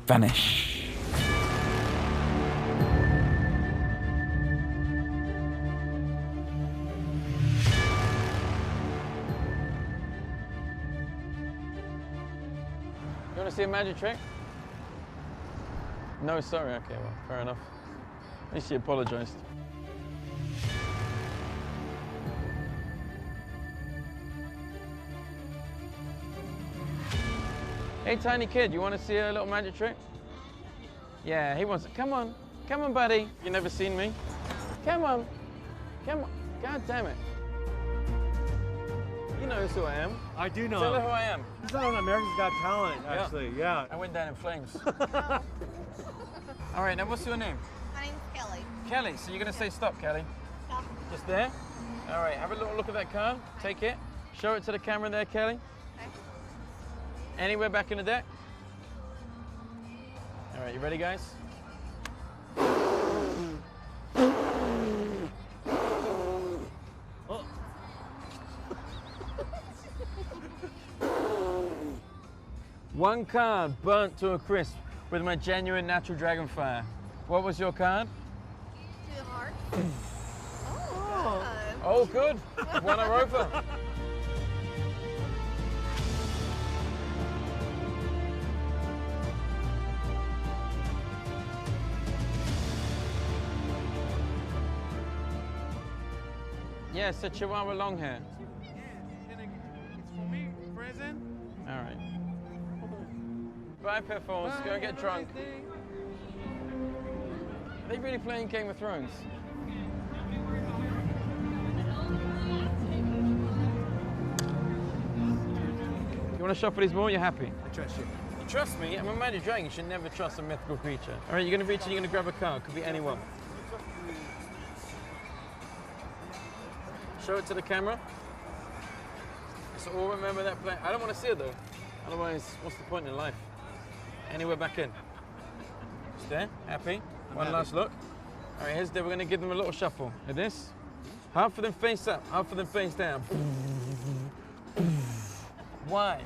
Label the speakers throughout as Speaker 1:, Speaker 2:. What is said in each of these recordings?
Speaker 1: Vanish. You want to see a magic trick? No, sorry. Okay, well, fair enough. At least you apologized. Hey, tiny kid, you want to see a little magic trick? Yeah, he wants it. Come on. Come on, buddy. You never seen me? Come on. Come on. God damn it. You know who I am.
Speaker 2: I do know.
Speaker 1: Tell her who I am.
Speaker 2: He's on America's Got Talent, actually. Yeah.
Speaker 1: I went down in flames. All right, now what's your name?
Speaker 3: My name's Kelly.
Speaker 1: Kelly. So you're going to say stop, Kelly.
Speaker 3: Stop.
Speaker 1: Just there? All right, have a little look at that card. Take it. Show it to the camera there, Kelly.
Speaker 3: Okay.
Speaker 1: Anywhere back in the deck? All right, you ready, guys?
Speaker 2: Oh.
Speaker 1: One card burnt to a crisp with my genuine natural dragon fire. What was your card?
Speaker 3: 2 of hearts.
Speaker 1: Oh, good. One a rover. Yeah, it's a Chihuahua long hair.
Speaker 2: Yeah, it's for me, present.
Speaker 1: All right. Bye, Piffles. Go get drunk. Are they really playing Game of Thrones? You want to shuffle these more? You're happy?
Speaker 2: I trust you.
Speaker 1: You trust me? I'm a magic dragon. You should never trust a mythical creature. All right, you're going to reach and you're going to grab a card. Could be anyone. Show it to the camera. So all remember that play. I don't want to see it though. Otherwise, what's the point in life? Anywhere back in. Just there. Happy? One
Speaker 2: happy.
Speaker 1: last look. All right, here's the, we're going to give them a little shuffle. Like this. Half of them face up, half of them face down. Why?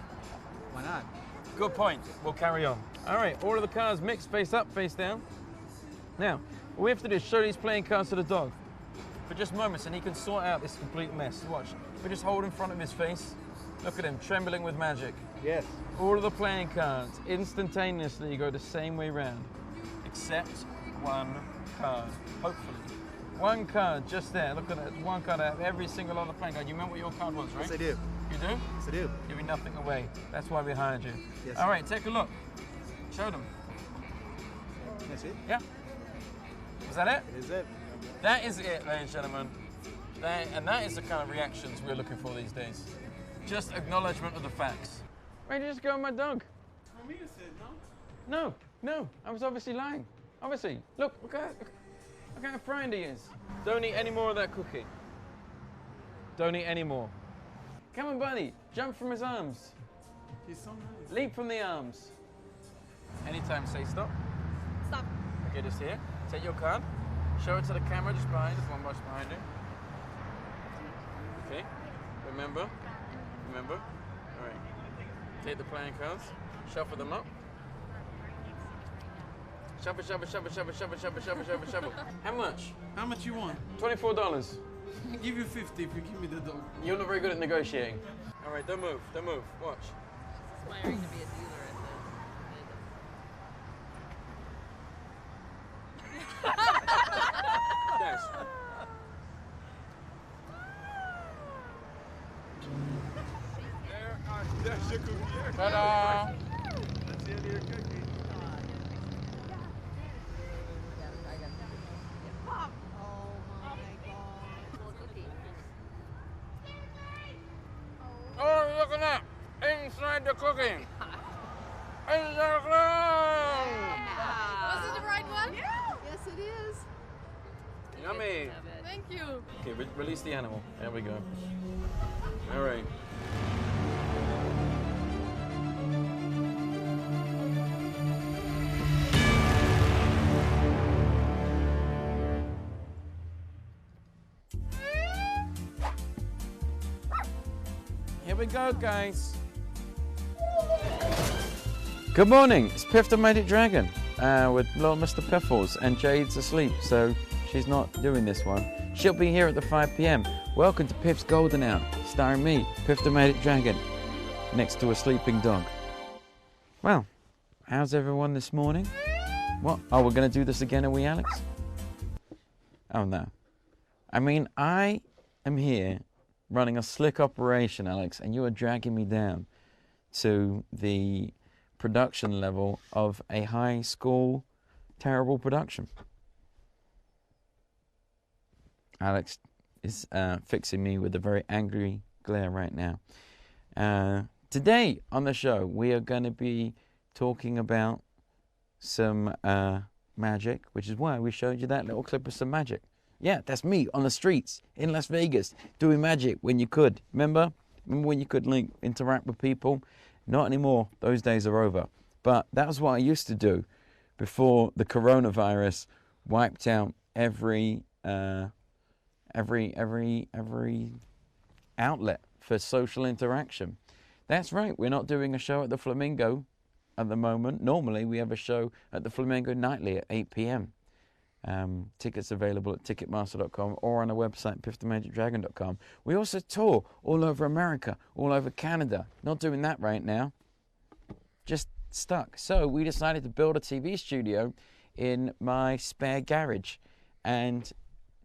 Speaker 2: Why not?
Speaker 1: Good point. We'll carry on. All right, all of the cards mixed face up, face down. Now, what we have to do is show these playing cards to the dog for just moments, and he can sort out this complete mess. Watch. We just hold in front of his face. Look at him, trembling with magic.
Speaker 2: Yes.
Speaker 1: All of the playing cards instantaneously go the same way round, except one card, hopefully. One card just there. Look at that. One card out of every single other playing card. You remember what your card was, right?
Speaker 2: Yes, I do.
Speaker 1: You do?
Speaker 2: Yes, I do.
Speaker 1: Giving nothing away. That's why we hired you.
Speaker 2: Yes.
Speaker 1: All right, take a look. Show them.
Speaker 2: That's it?
Speaker 1: Yeah. Is that it?
Speaker 2: It is it.
Speaker 1: That is it, ladies and gentlemen. That is the kind of reactions we're looking for these days. Just acknowledgement of the facts. Ready to just go on my dog?
Speaker 2: For me, you said no.
Speaker 1: No. I was obviously lying. Obviously. Look how frightened he is. Don't eat any more of that cookie. Don't eat any more. Come on, buddy. Jump from his arms.
Speaker 2: He's so nice.
Speaker 1: Leap from the arms. Anytime, say stop.
Speaker 3: Stop.
Speaker 1: Okay, just here. Take your card. Show it to the camera just behind. There's one box behind you. Okay. Remember. All right. Take the playing cards. Shuffle them up. Shuffle. How much?
Speaker 2: How much you want?
Speaker 1: $24.
Speaker 2: I'll give you 50 if you give me the dog.
Speaker 1: You're not very good at negotiating. All right, don't move. Watch.
Speaker 3: Aspiring to be a dealer
Speaker 1: Guys.
Speaker 2: There's your cookie.
Speaker 1: Ta-da!
Speaker 2: That's the end of your cookie.
Speaker 3: Pop. Oh my god. Cookie.
Speaker 1: Oh, look at that! Inside the cookie! Inside the cookie!
Speaker 3: Was it the right one? Yeah. Yes, it is.
Speaker 1: Yummy!
Speaker 3: Thank you.
Speaker 1: Okay, release the animal. There we go. All right. Here we go, guys. Good morning, it's Piff the Magic Dragon with little Mr. Piffles, and Jade's asleep, so she's not doing this one. She'll be here at the 5 p.m. Welcome to Piff's Golden Hour, starring me, Piff the Magic Dragon, next to a sleeping dog. Well, how's everyone this morning? What? Oh, we're going to do this again, are we, Alex? Oh, no. I mean, I am here running a slick operation, Alex, and you are dragging me down to the production level of a high school terrible production. Alex is fixing me with a very angry glare right now. Today on the show, we are going to be talking about some magic, which is why we showed you that little clip of some magic. Yeah, that's me on the streets in Las Vegas doing magic when you could. Remember when you could interact with people? Not anymore. Those days are over. But that was what I used to do before the coronavirus wiped out every outlet for social interaction. That's right. We're not doing a show at the Flamingo at the moment. Normally, we have a show at the Flamingo nightly at 8 p.m. Tickets available at Ticketmaster.com or on our website, piffthemagicdragon.com. We also tour all over America, all over Canada. Not doing that right now. Just stuck. So we decided to build a TV studio in my spare garage. And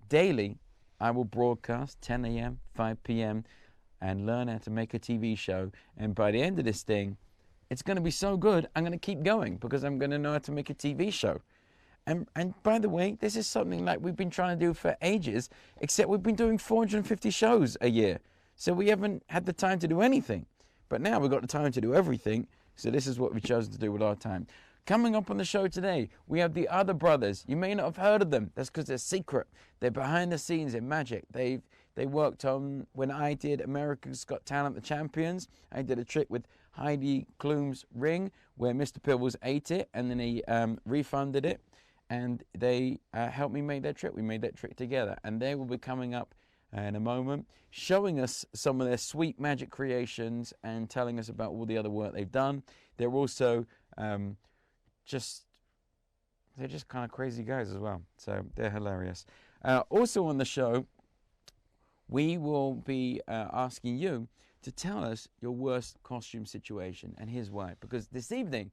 Speaker 1: daily, I will broadcast 10 a.m., 5 p.m., and learn how to make a TV show. And by the end of this thing, it's going to be so good, I'm going to keep going because I'm going to know how to make a TV show. And by the way, this is something like we've been trying to do for ages, except we've been doing 450 shows a year. So we haven't had the time to do anything. But now we've got the time to do everything. So this is what we've chosen to do with our time. Coming up on the show today, we have the other brothers. You may not have heard of them. That's because they're secret. They're behind the scenes in magic. They worked on, when I did America's Got Talent, the Champions, I did a trick with Heidi Klum's ring where Mr. Pibbles ate it and then he refunded it. And they helped me make that trick. We made that trick together. And they will be coming up in a moment, showing us some of their sweet magic creations and telling us about all the other work they've done. They're also they're just kind of crazy guys as well. So they're hilarious. Also on the show, we will be asking you to tell us your worst costume situation. And here's why. Because this evening,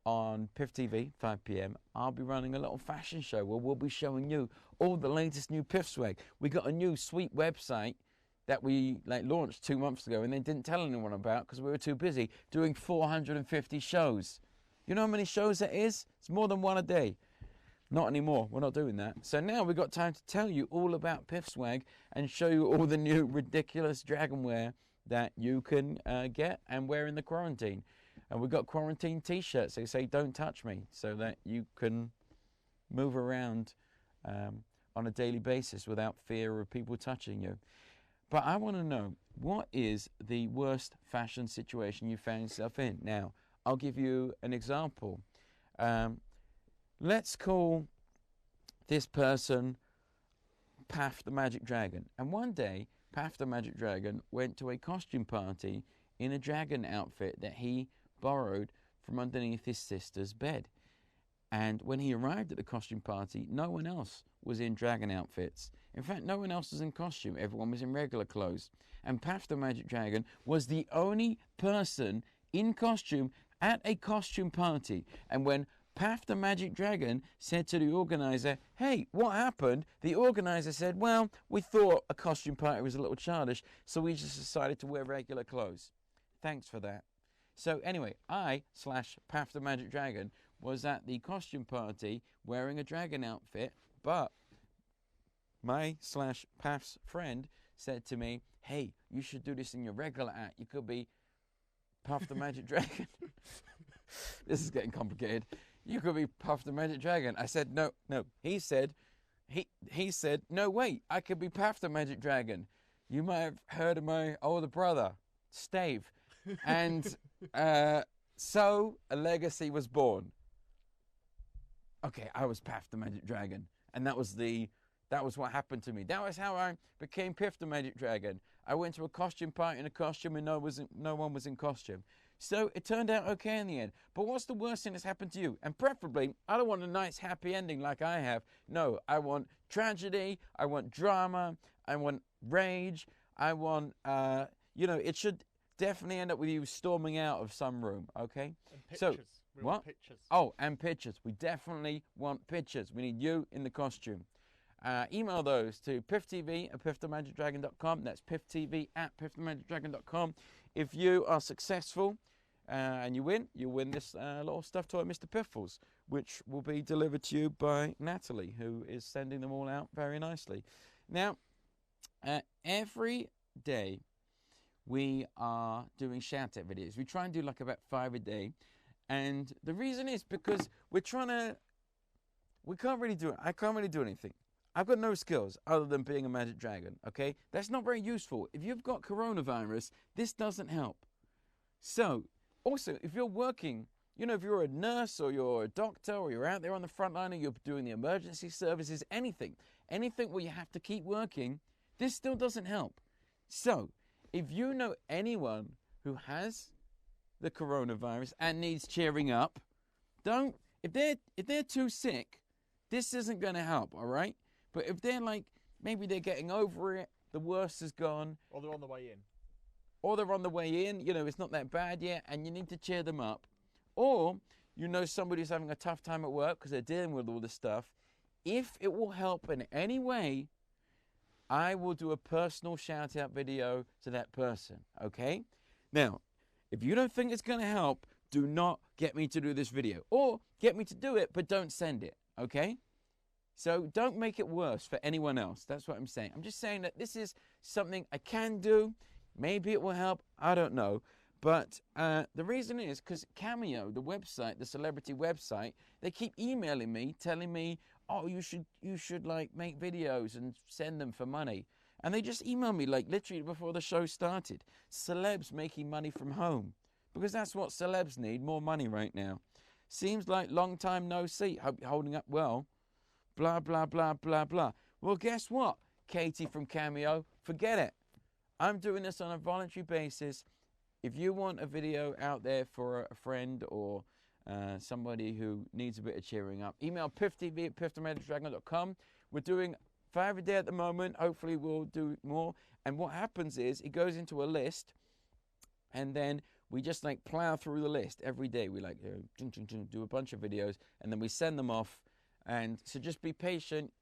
Speaker 1: on Piff TV, 5 p.m., I'll be running a little fashion show where we'll be showing you all the latest new Piff swag. We got a new sweet website that we launched 2 months ago and then didn't tell anyone about because we were too busy doing 450 shows. You know how many shows that is? It's more than one a day. Not anymore. We're not doing that. So now we've got time to tell you all about Piff swag and show you all the new ridiculous dragon wear that you can get and wear in the quarantine. And we've got quarantine t-shirts. They say, don't touch me, so that you can move around on a daily basis without fear of people touching you. But I want to know, what is the worst fashion situation you found yourself in? Now, I'll give you an example. Let's call this person Piff the Magic Dragon. And one day, Piff the Magic Dragon went to a costume party in a dragon outfit that he borrowed from underneath his sister's bed. And when he arrived at the costume party, no one else was in dragon outfits. In fact, no one else was in costume. Everyone was in regular clothes. And Piff the Magic Dragon was the only person in costume at a costume party. And when Piff the Magic Dragon said to the organizer, hey, what happened? The organizer said, well, we thought a costume party was a little childish, so we just decided to wear regular clothes. Thanks for that. So anyway, I/Piff the Magic Dragon was at the costume party wearing a dragon outfit, but my/Piff's friend said to me, hey, you should do this in your regular act. You could be Piff the Magic Dragon. This is getting complicated. You could be Piff the Magic Dragon. I said, no. He said, no, wait, I could be Piff the Magic Dragon. You might have heard of my older brother, Stave. And so a legacy was born. Okay, I was Piff the Magic Dragon, and that was what happened to me. That was how I became Piff the Magic Dragon. I went to a costume party in a costume, and no one was in costume. So it turned out okay in the end. But what's the worst thing that's happened to you? And preferably, I don't want a nice happy ending like I have. No, I want tragedy, I want drama, I want rage, I want, it should definitely end up with you storming out of some room, okay?
Speaker 2: And pictures.
Speaker 1: So, what?
Speaker 2: Pictures.
Speaker 1: Oh, and pictures. We definitely want pictures. We need you in the costume. Email those to pifftv@piffthemagicdragon.com. That's pifftv@piffthemagicdragon.com. If you are successful and you win this little stuffed toy Mr. Piffles, which will be delivered to you by Natalie, who is sending them all out very nicely. Now, every day we are doing shout-out videos. We try and do like about 5 a day. And the reason is because I can't really do it. I can't really do anything. I've got no skills other than being a magic dragon, okay? That's not very useful. If you've got coronavirus, this doesn't help. So, also, if you're working, if you're a nurse or you're a doctor or you're out there on the front line or you're doing the emergency services, anything where you have to keep working, this still doesn't help. So, if you know anyone who has the coronavirus and needs cheering up, if they're too sick, this isn't going to help, all right? But if they're like, maybe they're getting over it, the worst is gone.
Speaker 2: Or they're on the way in.
Speaker 1: It's not that bad yet, and you need to cheer them up. Or, somebody's having a tough time at work because they're dealing with all this stuff. If it will help in any way, I will do a personal shout-out video to that person, okay? Now, if you don't think it's going to help, do not get me to do this video. Or get me to do it, but don't send it, okay? So don't make it worse for anyone else. That's what I'm saying. I'm just saying that this is something I can do. Maybe it will help. I don't know. But the reason is because Cameo, the website, the celebrity website, they keep emailing me, telling me, oh, you should like make videos and send them for money. And they just emailed me like literally before the show started. Celebs making money from home. Because that's what celebs need, more money right now. Seems like long time no see. Hope you're holding up well. Blah, blah, blah, blah, blah. Well, guess what, Katie from Cameo? Forget it. I'm doing this on a voluntary basis. If you want a video out there for a friend or somebody who needs a bit of cheering up, email pifftv@piffthemagicdragon.com. We're doing 5 a day at the moment. Hopefully we'll do more. And what happens is it goes into a list, and then we just like plow through the list every day. We like do a bunch of videos, and then we send them off. And so just be patient.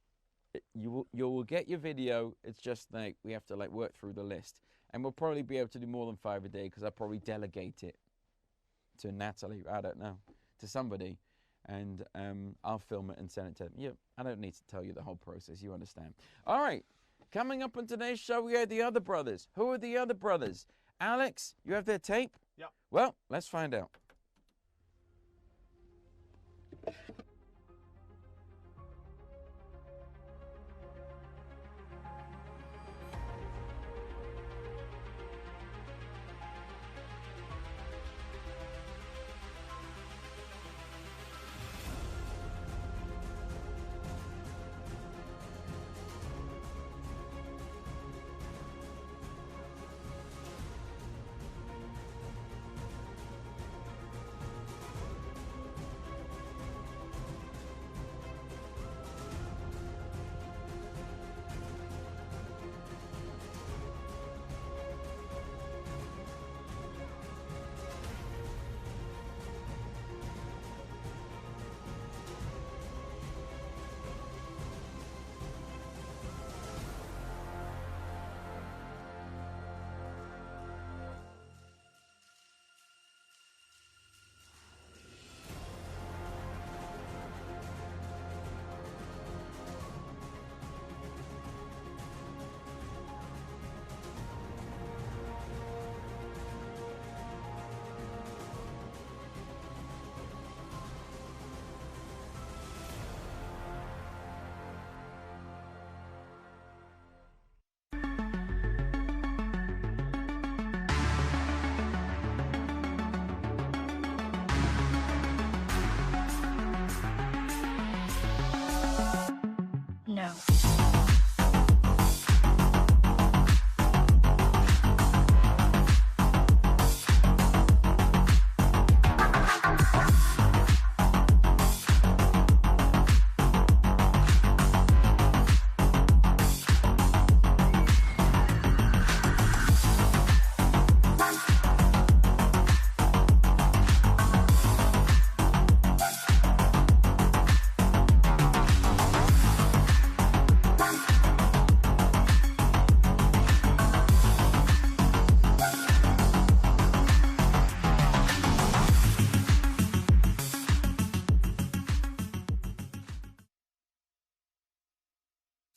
Speaker 1: You will get your video. It's just like we have to like work through the list. And we'll probably be able to do more than 5 a day because I'll probably delegate it to Natalie. I don't know. To somebody. And I'll film it and send it to them. Yeah, I don't need to tell you the whole process. You understand. All right. Coming up on today's show, we have the other brothers. Who are the other brothers? Alex, you have their tape?
Speaker 2: Yeah.
Speaker 1: Well, let's find out.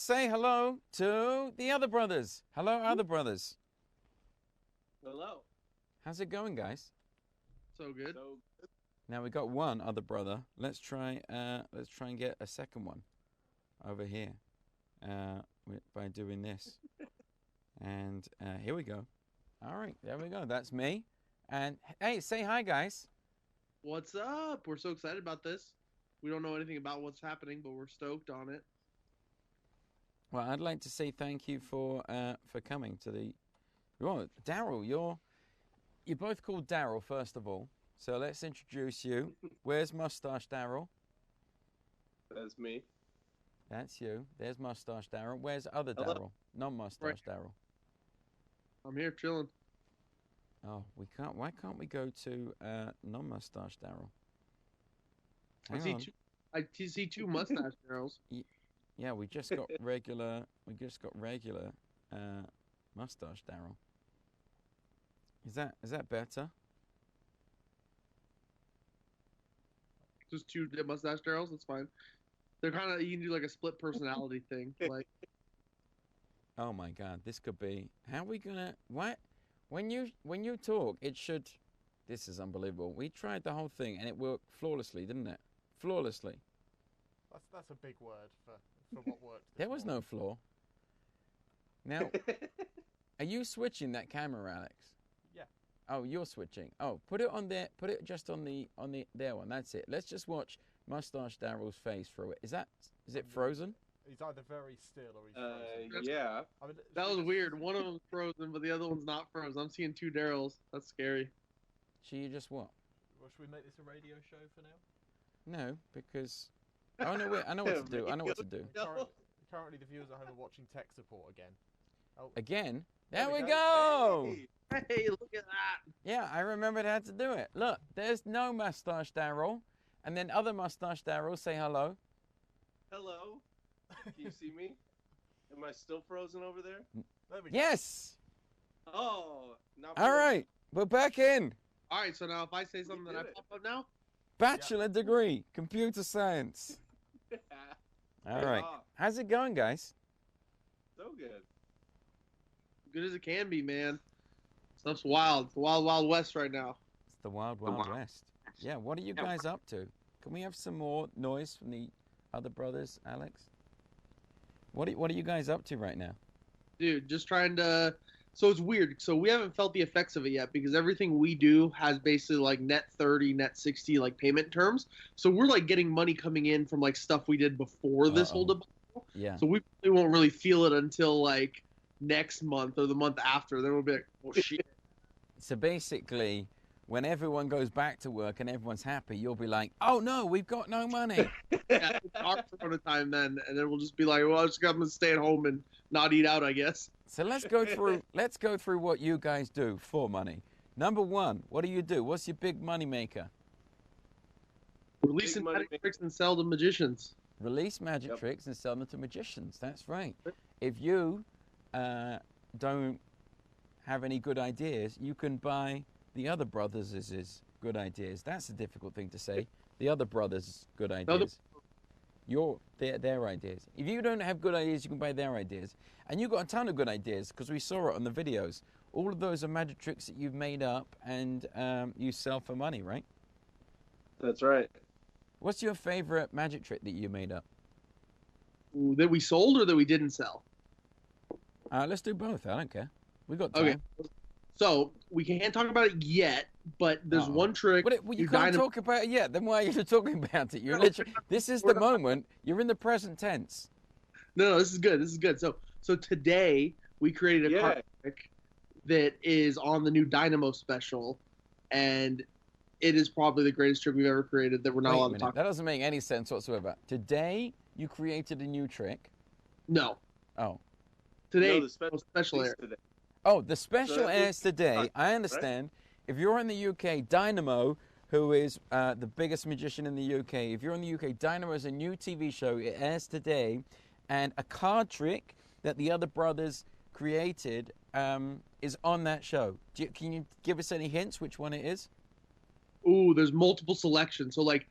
Speaker 1: say hello to the other brothers. Hello, other brothers.
Speaker 4: Hello.
Speaker 1: How's it going, guys?
Speaker 2: So good.
Speaker 1: Now we got one other brother. Let's try and get a second one over here by doing this. And here we go. All right, there we go. That's me. And hey, say hi, guys.
Speaker 2: What's up? We're so excited about this. We don't know anything about what's happening, but we're stoked on it.
Speaker 1: Well, I'd like to say thank you for coming to the. Well, Daryl, you're both called Daryl, first of all. So let's introduce you. Where's Mustache Daryl?
Speaker 4: That's me.
Speaker 1: That's you. There's Mustache Daryl. Where's other Daryl? Non-Mustache Daryl.
Speaker 2: I'm here chilling.
Speaker 1: Oh, we can't. Why can't we go to non-Mustache Daryl?
Speaker 2: I see two mustache girls.
Speaker 1: Yeah, we just got regular. Mustache Daryl. Is that better?
Speaker 2: Just two mustache girls. That's fine. They're kind of, you can do like a split personality thing. Like,
Speaker 1: oh my God, this could be. How are we gonna? What? When you talk, it should. This is unbelievable. We tried the whole thing and it worked flawlessly, didn't it? Flawlessly.
Speaker 5: That's a big word for what worked.
Speaker 1: There was no flaw. Now, are you switching that camera, Alex?
Speaker 5: Yeah.
Speaker 1: Oh, you're switching. Oh, put it on there. Put it just on the there one. That's it. Let's just watch Mustache Daryl's face through it. Is it frozen?
Speaker 5: He's either very still or he's frozen.
Speaker 4: Yeah.
Speaker 5: I mean,
Speaker 2: that was weird. One of them's frozen, but the other one's not frozen. I'm seeing two Daryls. That's scary.
Speaker 1: So you just what?
Speaker 5: Well, should we make this a radio show for now?
Speaker 1: No, because I know what to do. I know what to do.
Speaker 5: Currently, the viewers at home are watching tech support again. Oh.
Speaker 1: Again? There we go.
Speaker 2: Hey, look at that.
Speaker 1: Yeah, I remembered how to do it. Look, there's no Mustache Daryl, and then other Mustache Daryl. Say hello.
Speaker 4: Hello. Can you see me? Am I still frozen over there?
Speaker 5: There we go.
Speaker 1: Yes.
Speaker 4: Oh, not
Speaker 1: All right, we're back in.
Speaker 2: All right, so now if I say something, then I pop up now?
Speaker 1: Bachelor degree, computer science. All right. How's it going, guys?
Speaker 4: So good.
Speaker 2: Good as it can be, man. Stuff's wild. It's the wild, wild west right now.
Speaker 1: It's the wild, wild west. Yeah, what are you guys up to? Can we have some more noise from the other brothers, Alex? What are you guys up to right now?
Speaker 2: Dude, just trying to... So it's weird. So we haven't felt the effects of it yet because everything we do has basically like net 30, net 60 like payment terms. So we're like getting money coming in from like stuff we did before this whole debacle.
Speaker 1: Yeah.
Speaker 2: So we won't really feel it until like next month or the month after. Then we'll be like, oh shit.
Speaker 1: So basically, when everyone goes back to work and everyone's happy, you'll be like, oh no, we've got no money.
Speaker 2: Yeah, it's our Corona time then, and then we'll just be like, well, I'm just gonna stay at home and not eat out, I guess.
Speaker 1: So let's go through what you guys do for money. Number one, what do you do? What's your big money maker?
Speaker 2: Releasing magic tricks and sell to magicians.
Speaker 1: Release magic tricks and sell them to magicians. That's right. If you don't have any good ideas, you can buy the other brothers' good ideas. That's a difficult thing to say. The other brothers' good ideas. Their ideas. If you don't have good ideas, you can buy their ideas. And you've got a ton of good ideas because we saw it on the videos. All of those are magic tricks that you've made up and you sell for money, right?
Speaker 4: That's right.
Speaker 1: What's your favorite magic trick that you made up?
Speaker 2: Ooh, that we sold or that we didn't sell?
Speaker 1: Let's do both. I don't care. We got time.
Speaker 2: Okay. So we can't talk about it yet, but there's one trick.
Speaker 1: Well, you can't talk about it yet. Then why are you talking about it? You're literally. This is the moment. You're in the present tense.
Speaker 2: No, this is good. This is good. So today we created a card trick that is on the new Dynamo special, and it is probably the greatest trick we've ever created that we're not allowed to talk about.
Speaker 1: That doesn't make any sense whatsoever. Today you created a new trick.
Speaker 2: No.
Speaker 1: Oh.
Speaker 2: Today, the special air.
Speaker 4: Today.
Speaker 1: Oh, the special airs today. I understand. Right? If you're in the UK, Dynamo, who is the biggest magician in the UK, if you're in the UK, Dynamo is a new TV show. It airs today. And a card trick that the other brothers created is on that show. Can you give us any hints which one it is?
Speaker 2: Ooh, there's multiple selections. So, like,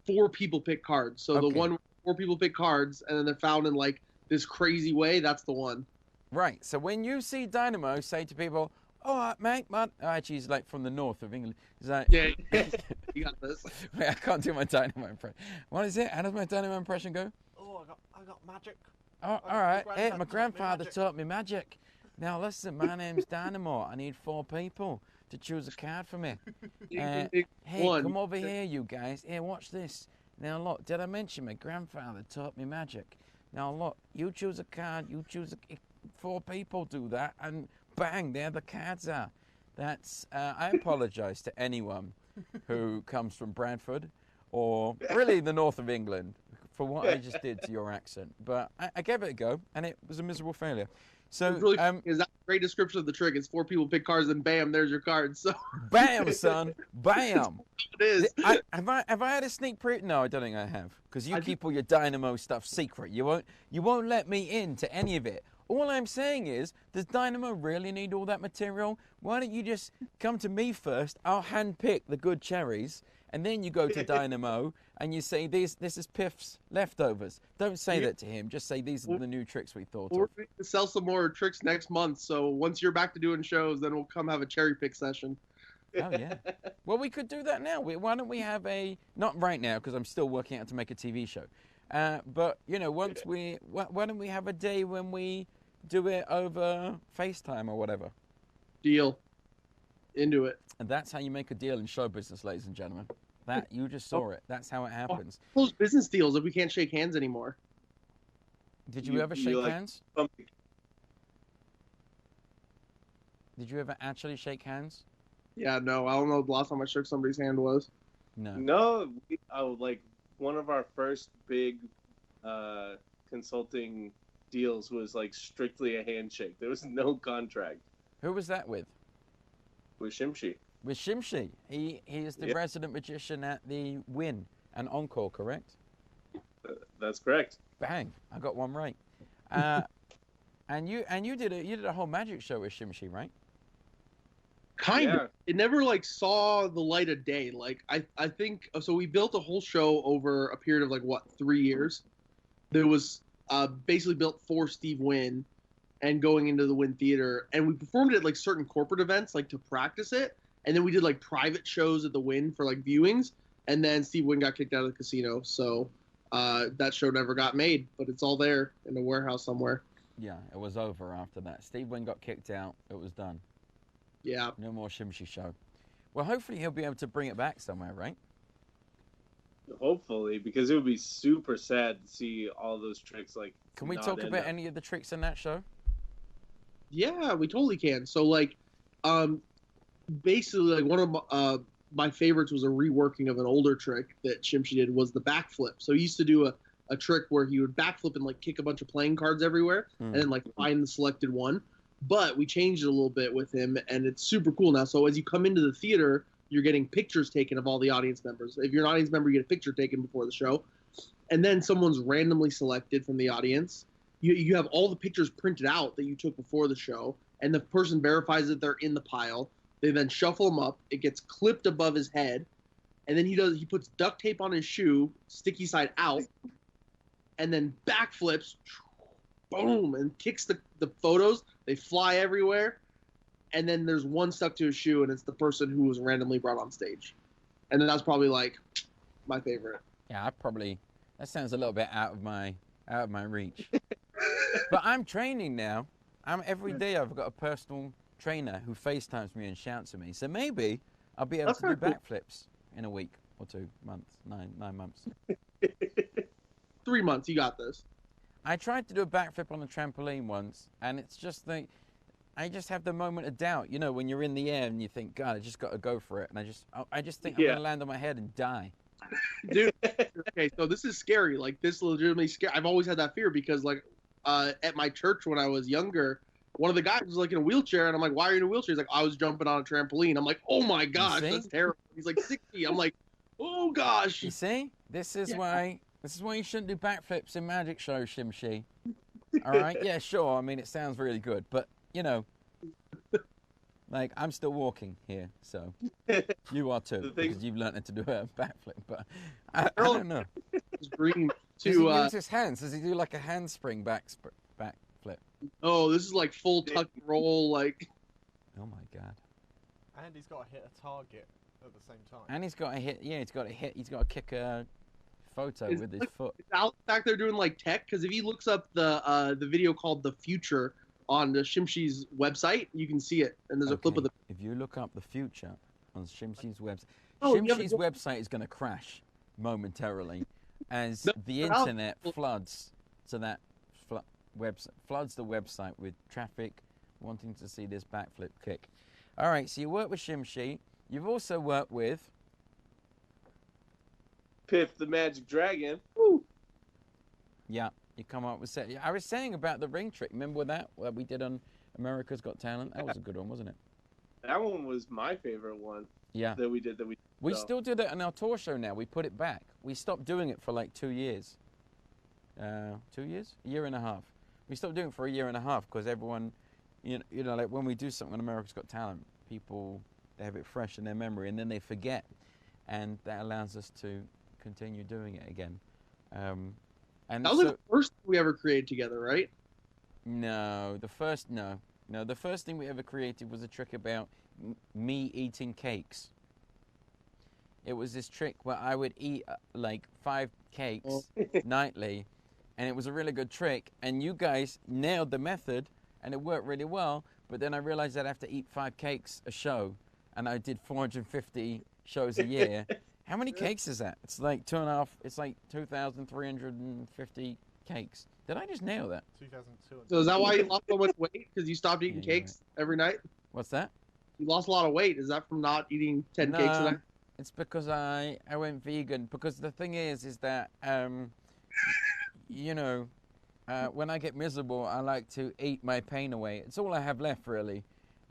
Speaker 2: 4 people pick cards. So the one 4 people pick cards, and then they're found in, like, this crazy way, that's the one.
Speaker 1: Right. So when you see Dynamo, say to people, "All right, mate, man." Oh, actually, he's like from the north of England. He's like,
Speaker 2: Yeah, you got this.
Speaker 1: Wait, I can't do my Dynamo impression. What is it? How does my Dynamo impression go?
Speaker 5: Oh, I got magic.
Speaker 1: Oh,
Speaker 5: My
Speaker 1: all right.
Speaker 5: granddad
Speaker 1: Hey,
Speaker 5: taught
Speaker 1: my
Speaker 5: me
Speaker 1: grandfather
Speaker 5: magic.
Speaker 1: taught me magic. Now listen, my name's Dynamo. I need 4 people to choose a card for me. Hey,
Speaker 2: One.
Speaker 1: come over here, you guys. Here, watch this. Now look, did I mention my grandfather taught me magic? Now look, you choose a card. You choose 4 people do that, and bang, there the cards are. That's. I apologise to anyone who comes from Bradford or really the north of England for what I just did to your accent. But I gave it a go, and it was a miserable failure. So,
Speaker 2: It's really is that a great description of the trick? It's 4 people pick cards, and bam, there's your card. So
Speaker 1: bam, son, bam.
Speaker 2: it is.
Speaker 1: Have I had a sneak preview? No, I don't think I have, because you keep all your Dynamo stuff secret. You won't let me into any of it. All I'm saying is, does Dynamo really need all that material? Why don't you just come to me first? I'll handpick the good cherries, and then you go to Dynamo and you say, this is Piff's leftovers. Don't say that to him. Just say, these are the new tricks we thought
Speaker 2: We're
Speaker 1: of.
Speaker 2: going to sell some more tricks next month. So once you're back to doing shows, then we'll come have a cherry pick session.
Speaker 1: Oh, yeah. Well, we could do that now. Why don't we have not right now, because I'm still working out to make a TV show. But, why don't we have a day when we do it over FaceTime or whatever?
Speaker 2: Deal. Into it.
Speaker 1: And that's how you make a deal in show business, ladies and gentlemen. That, you just saw it. That's how it happens.
Speaker 2: Close business deals if we can't shake hands anymore.
Speaker 1: Did you ever shake hands?
Speaker 4: Something.
Speaker 1: Did you ever actually shake hands?
Speaker 2: Yeah, no, I don't know the last time I shook somebody's hand was.
Speaker 1: No.
Speaker 4: No, like one of our first big consulting deals was like strictly a handshake. There was no contract
Speaker 1: Who was that with?
Speaker 4: with Shimshi.
Speaker 1: With Shimshi. He is the resident magician at the Win and Encore, correct?
Speaker 4: That's correct.
Speaker 1: Bang! I got one right. And you did a whole magic show with Shimshi, right?
Speaker 2: Kind
Speaker 4: Yeah.
Speaker 2: of. It never like saw the light of day. Like I think so. We built a whole show over a period of like 3 years. There was basically built for Steve Wynn and going into the Wynn Theater, and we performed at like certain corporate events like to practice it, and then we did like private shows at the Wynn for like viewings, and then Steve Wynn got kicked out of the casino, so that show never got made, but it's all there in a warehouse somewhere.
Speaker 1: Yeah, it was over after that. Steve Wynn got kicked out. It was done.
Speaker 2: Yeah.
Speaker 1: No more Shimshi show. Well, hopefully he'll be able to bring it back somewhere, right?
Speaker 4: Hopefully, because it would be super sad to see all those tricks like.
Speaker 1: Can we
Speaker 4: not
Speaker 1: talk
Speaker 4: end
Speaker 1: about
Speaker 4: up.
Speaker 1: any of the tricks in that show?
Speaker 2: Yeah, we totally can. So like, basically like one of my favorites was a reworking of an older trick that Shimshi did was the backflip. So he used to do a trick where he would backflip and like kick a bunch of playing cards everywhere and then like find the selected one. But we changed it a little bit with him, and it's super cool now. So as you come into the theater, you're getting pictures taken of all the audience members. If you're an audience member, you get a picture taken before the show. And then someone's randomly selected from the audience. You have all the pictures printed out that you took before the show, and the person verifies that they're in the pile. They then shuffle them up. It gets clipped above his head, and then he puts duct tape on his shoe, sticky side out, and then backflips, boom, and kicks the photos. They fly everywhere, and then there's one stuck to his shoe, and it's the person who was randomly brought on stage. And then that's probably like my favorite.
Speaker 1: Yeah, that sounds a little bit out of my reach. But I'm training now. Every day I've got a personal trainer who FaceTimes me and shouts at me. So maybe I'll be able to do backflips in a week or 2 months, 9 months.
Speaker 2: 3 months, you got this.
Speaker 1: I tried to do a backflip on a trampoline once, and it's just I just have the moment of doubt. You know, when you're in the air and you think, God, I just got to go for it, and I just think I'm gonna land on my head and die.
Speaker 2: Dude, okay, so this is scary. Like, this is legitimately scary. I've always had that fear because, like, at my church when I was younger, one of the guys was, like, in a wheelchair, and I'm like, why are you in a wheelchair? He's like, I was jumping on a trampoline. I'm like, oh, my gosh, that's terrible. He's like 60. I'm like, oh, gosh.
Speaker 1: You see? This is why you shouldn't do backflips in magic shows, Shimshi. All right? Yeah, sure. I mean, it sounds really good, but, you know, like, I'm still walking here, so you are too, because you've learned to do a backflip, but I don't know.
Speaker 2: Dream
Speaker 6: Does he
Speaker 2: to
Speaker 6: use his hands? Does he do like a handspring back flip?
Speaker 2: oh, this is like full tuck and roll, like
Speaker 6: Oh my god!
Speaker 5: And he's got to hit a target at the same time.
Speaker 6: And he's got to hit. Yeah, he's got to hit. He's got to kick a photo
Speaker 2: Is
Speaker 6: with his
Speaker 2: it-
Speaker 6: foot.
Speaker 2: out back there doing like tech. Because if he looks up the video called "The Future" on the Shimshi's website, you can see it, and there's a clip of the.
Speaker 6: If you look up the future on Shimshi's website,
Speaker 2: Oh, you
Speaker 6: Shimshi's
Speaker 2: haven't-
Speaker 6: website is going to crash momentarily as
Speaker 2: No,
Speaker 6: the
Speaker 2: but I'll-
Speaker 6: internet floods to that website, floods the website with traffic wanting to see this backflip kick. All right, so you work with Shimshi. You've also worked with.
Speaker 4: Piff the Magic Dragon.
Speaker 2: Woo.
Speaker 6: Yeah, you come up with. I was saying about the ring trick. Remember that what we did on America's Got Talent? That was a good one, wasn't it?
Speaker 4: That one was my favorite one
Speaker 6: Yeah.
Speaker 4: that we did.
Speaker 6: We still do that on our tour show now. We put it back. We stopped doing it for like 2 years. 2 years? A year and a half. We stopped doing it for a year and a half because everyone, you know, like when we do something on America's Got Talent, people, they have it fresh in their memory and then they forget. And that allows us to continue doing it again. And
Speaker 2: That was like the first we ever created together, right?
Speaker 6: No, the first thing we ever created was a trick about me eating cakes. It was this trick where I would eat like 5 cakes nightly, and it was a really good trick. And you guys nailed the method, and it worked really well. But then I realized I'd have to eat 5 cakes a show, and I did 450 shows a year. How many cakes is that? It's like 2.5. It's like 2,350 cakes. Did I just nail that?
Speaker 5: 2002.
Speaker 2: So is that why you lost so much weight? Because you stopped eating
Speaker 6: Yeah.
Speaker 2: cakes every night?
Speaker 6: What's that?
Speaker 2: You lost a lot of weight. Is that from not eating 10 cakes a night?
Speaker 6: It's because I went vegan. Because the thing is that you know, when I get miserable, I like to eat my pain away. It's all I have left, really.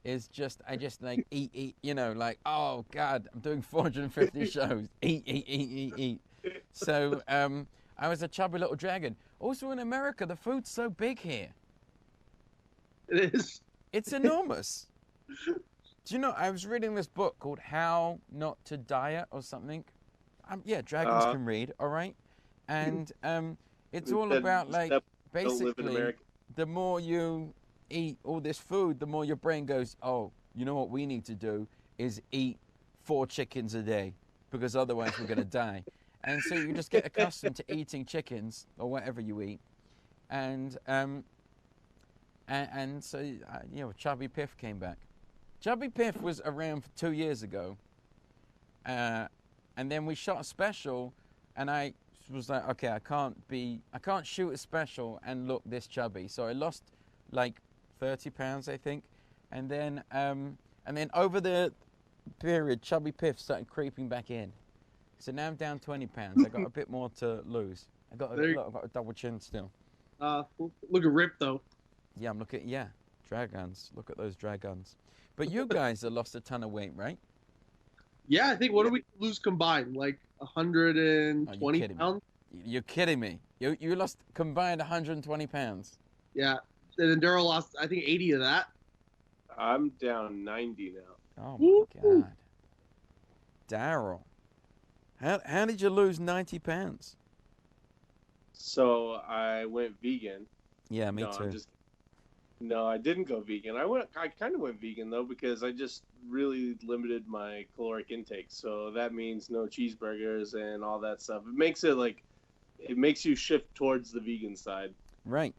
Speaker 6: Is I just like eat. You know, like, oh God, I'm doing 450 shows. Eat. So I was a chubby little dragon. Also in America, the food's so big here.
Speaker 2: It is.
Speaker 6: It's enormous. Do you know, I was reading this book called How Not to Diet or something. Yeah, dragons can read, all right? And it's all about, like, basically, the more you eat all this food, the more your brain goes, oh, you know what we need to do is eat 4 chickens a day because otherwise we're going to die. And so you just get accustomed to eating chickens or whatever you eat. And so, you know, Chubby Piff came back. Chubby Piff was around for 2 years ago. And then we shot a special, and I was like, okay, I can't shoot a special and look this chubby. So I lost like 30 pounds, I think. And then over the period, Chubby Piff started creeping back in. So now I'm down 20 pounds. I got a bit more to lose. I've got a double chin still.
Speaker 2: Look at Rip, though.
Speaker 6: Yeah, I'm looking. Yeah, dragons. Look at those dragons. But you guys have lost a ton of weight, right?
Speaker 2: Yeah, I think, what do we lose combined? Like 120 pounds?
Speaker 6: You're kidding me. You lost combined 120 pounds.
Speaker 2: Yeah. And then Daryl lost, I think, 80 of that.
Speaker 4: I'm down 90 now.
Speaker 6: Oh,
Speaker 2: Woo.
Speaker 6: my God. Daryl. How did you lose 90 pounds?
Speaker 4: So I went vegan.
Speaker 6: Yeah, me
Speaker 4: No,
Speaker 6: too.
Speaker 4: No, I didn't go vegan. I kind of went vegan though because I just really limited my caloric intake. So that means no cheeseburgers and all that stuff. It makes you shift towards the vegan side.
Speaker 6: Right.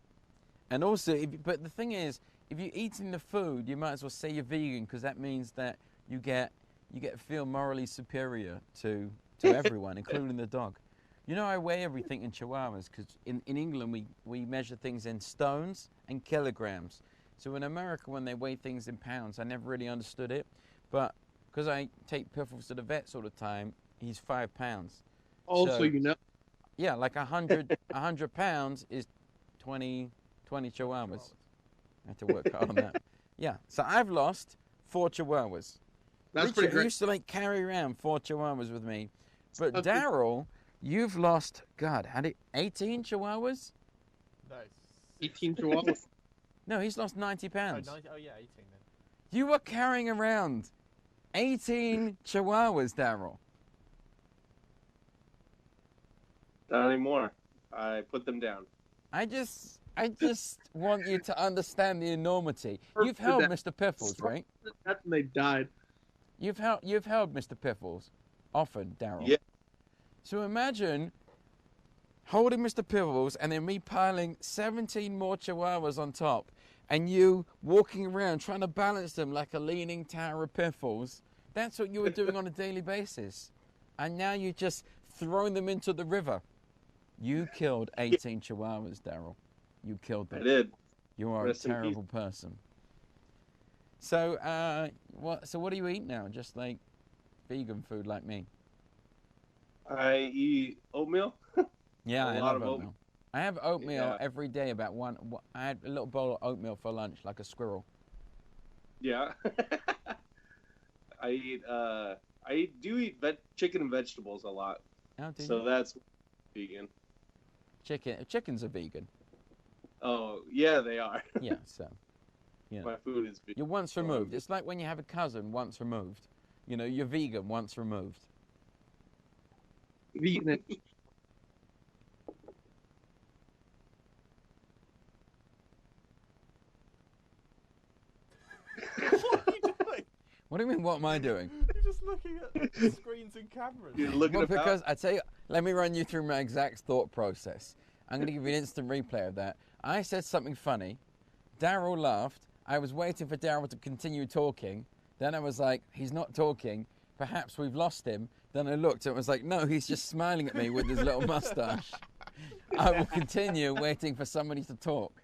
Speaker 6: And also, but the thing is, if you're eating the food, you might as well say you're vegan because that means that you get to feel morally superior to everyone, including the dog. You know, I weigh everything in chihuahuas because in England we measure things in stones and kilograms. So in America, when they weigh things in pounds, I never really understood it. But because I take Piffles to the vets all the time, he's 5 pounds.
Speaker 2: Also, you know.
Speaker 6: Yeah, like 100 pounds is 20 chihuahuas. I have to work hard on that. Yeah, so I've lost 4 chihuahuas.
Speaker 2: That's
Speaker 6: Richard
Speaker 2: pretty great.
Speaker 6: used to like carry around 4 chihuahuas with me. But
Speaker 2: Okay.
Speaker 6: Daryl, you've lost, God, 18 chihuahuas?
Speaker 5: No.
Speaker 2: 18 chihuahuas.
Speaker 6: No, he's lost 90
Speaker 5: Oh,
Speaker 6: pounds.
Speaker 5: 90, oh yeah, 18 then.
Speaker 6: You were carrying around 18 chihuahuas, Daryl.
Speaker 4: Not anymore. I put them down.
Speaker 6: I just want you to understand the enormity. You've held Mr. Piffles, right?
Speaker 2: That's when they died.
Speaker 6: You've held Mr. Piffles often, Daryl.
Speaker 4: Yeah.
Speaker 6: So imagine holding Mr. Piffles and then me piling 17 more chihuahuas on top, and you walking around trying to balance them like a leaning tower of Piffles. That's what you were doing on a daily basis. And now you just throwing them into the river. You killed 18 chihuahuas, Daryl. You killed them.
Speaker 4: I did.
Speaker 6: You are
Speaker 4: Rest
Speaker 6: a
Speaker 4: in peace.
Speaker 6: terrible person. So, what do you eat now? Just like vegan food like me?
Speaker 4: I eat oatmeal.
Speaker 6: Yeah, I
Speaker 4: A lot
Speaker 6: love
Speaker 4: of
Speaker 6: oatmeal.
Speaker 4: oatmeal.
Speaker 6: I have oatmeal
Speaker 4: Yeah.
Speaker 6: every day. About one. I had a little bowl of oatmeal for lunch, like a squirrel.
Speaker 4: Yeah. I do eat chicken and vegetables a lot.
Speaker 6: Oh, do
Speaker 4: So
Speaker 6: you?
Speaker 4: that's vegan.
Speaker 6: Chickens are vegan.
Speaker 4: Oh, yeah, they are.
Speaker 6: Yeah, so you know,
Speaker 4: My food is vegan.
Speaker 6: you're once removed. It's like when you have a cousin once removed. You know, you're vegan once removed.
Speaker 2: Vegan.
Speaker 5: What are you doing?
Speaker 6: What do you mean? What am I doing?
Speaker 5: You're just looking at screens and cameras.
Speaker 4: You're looking
Speaker 6: Well,
Speaker 4: about.
Speaker 6: because I tell you, let me run you through my exact thought process. I'm going to give you an instant replay of that. I said something funny. Daryl laughed. I was waiting for Daryl to continue talking. Then I was like, he's not talking. Perhaps we've lost him. Then I looked and it was like, no, he's just smiling at me with his little mustache. I will continue waiting for somebody to talk.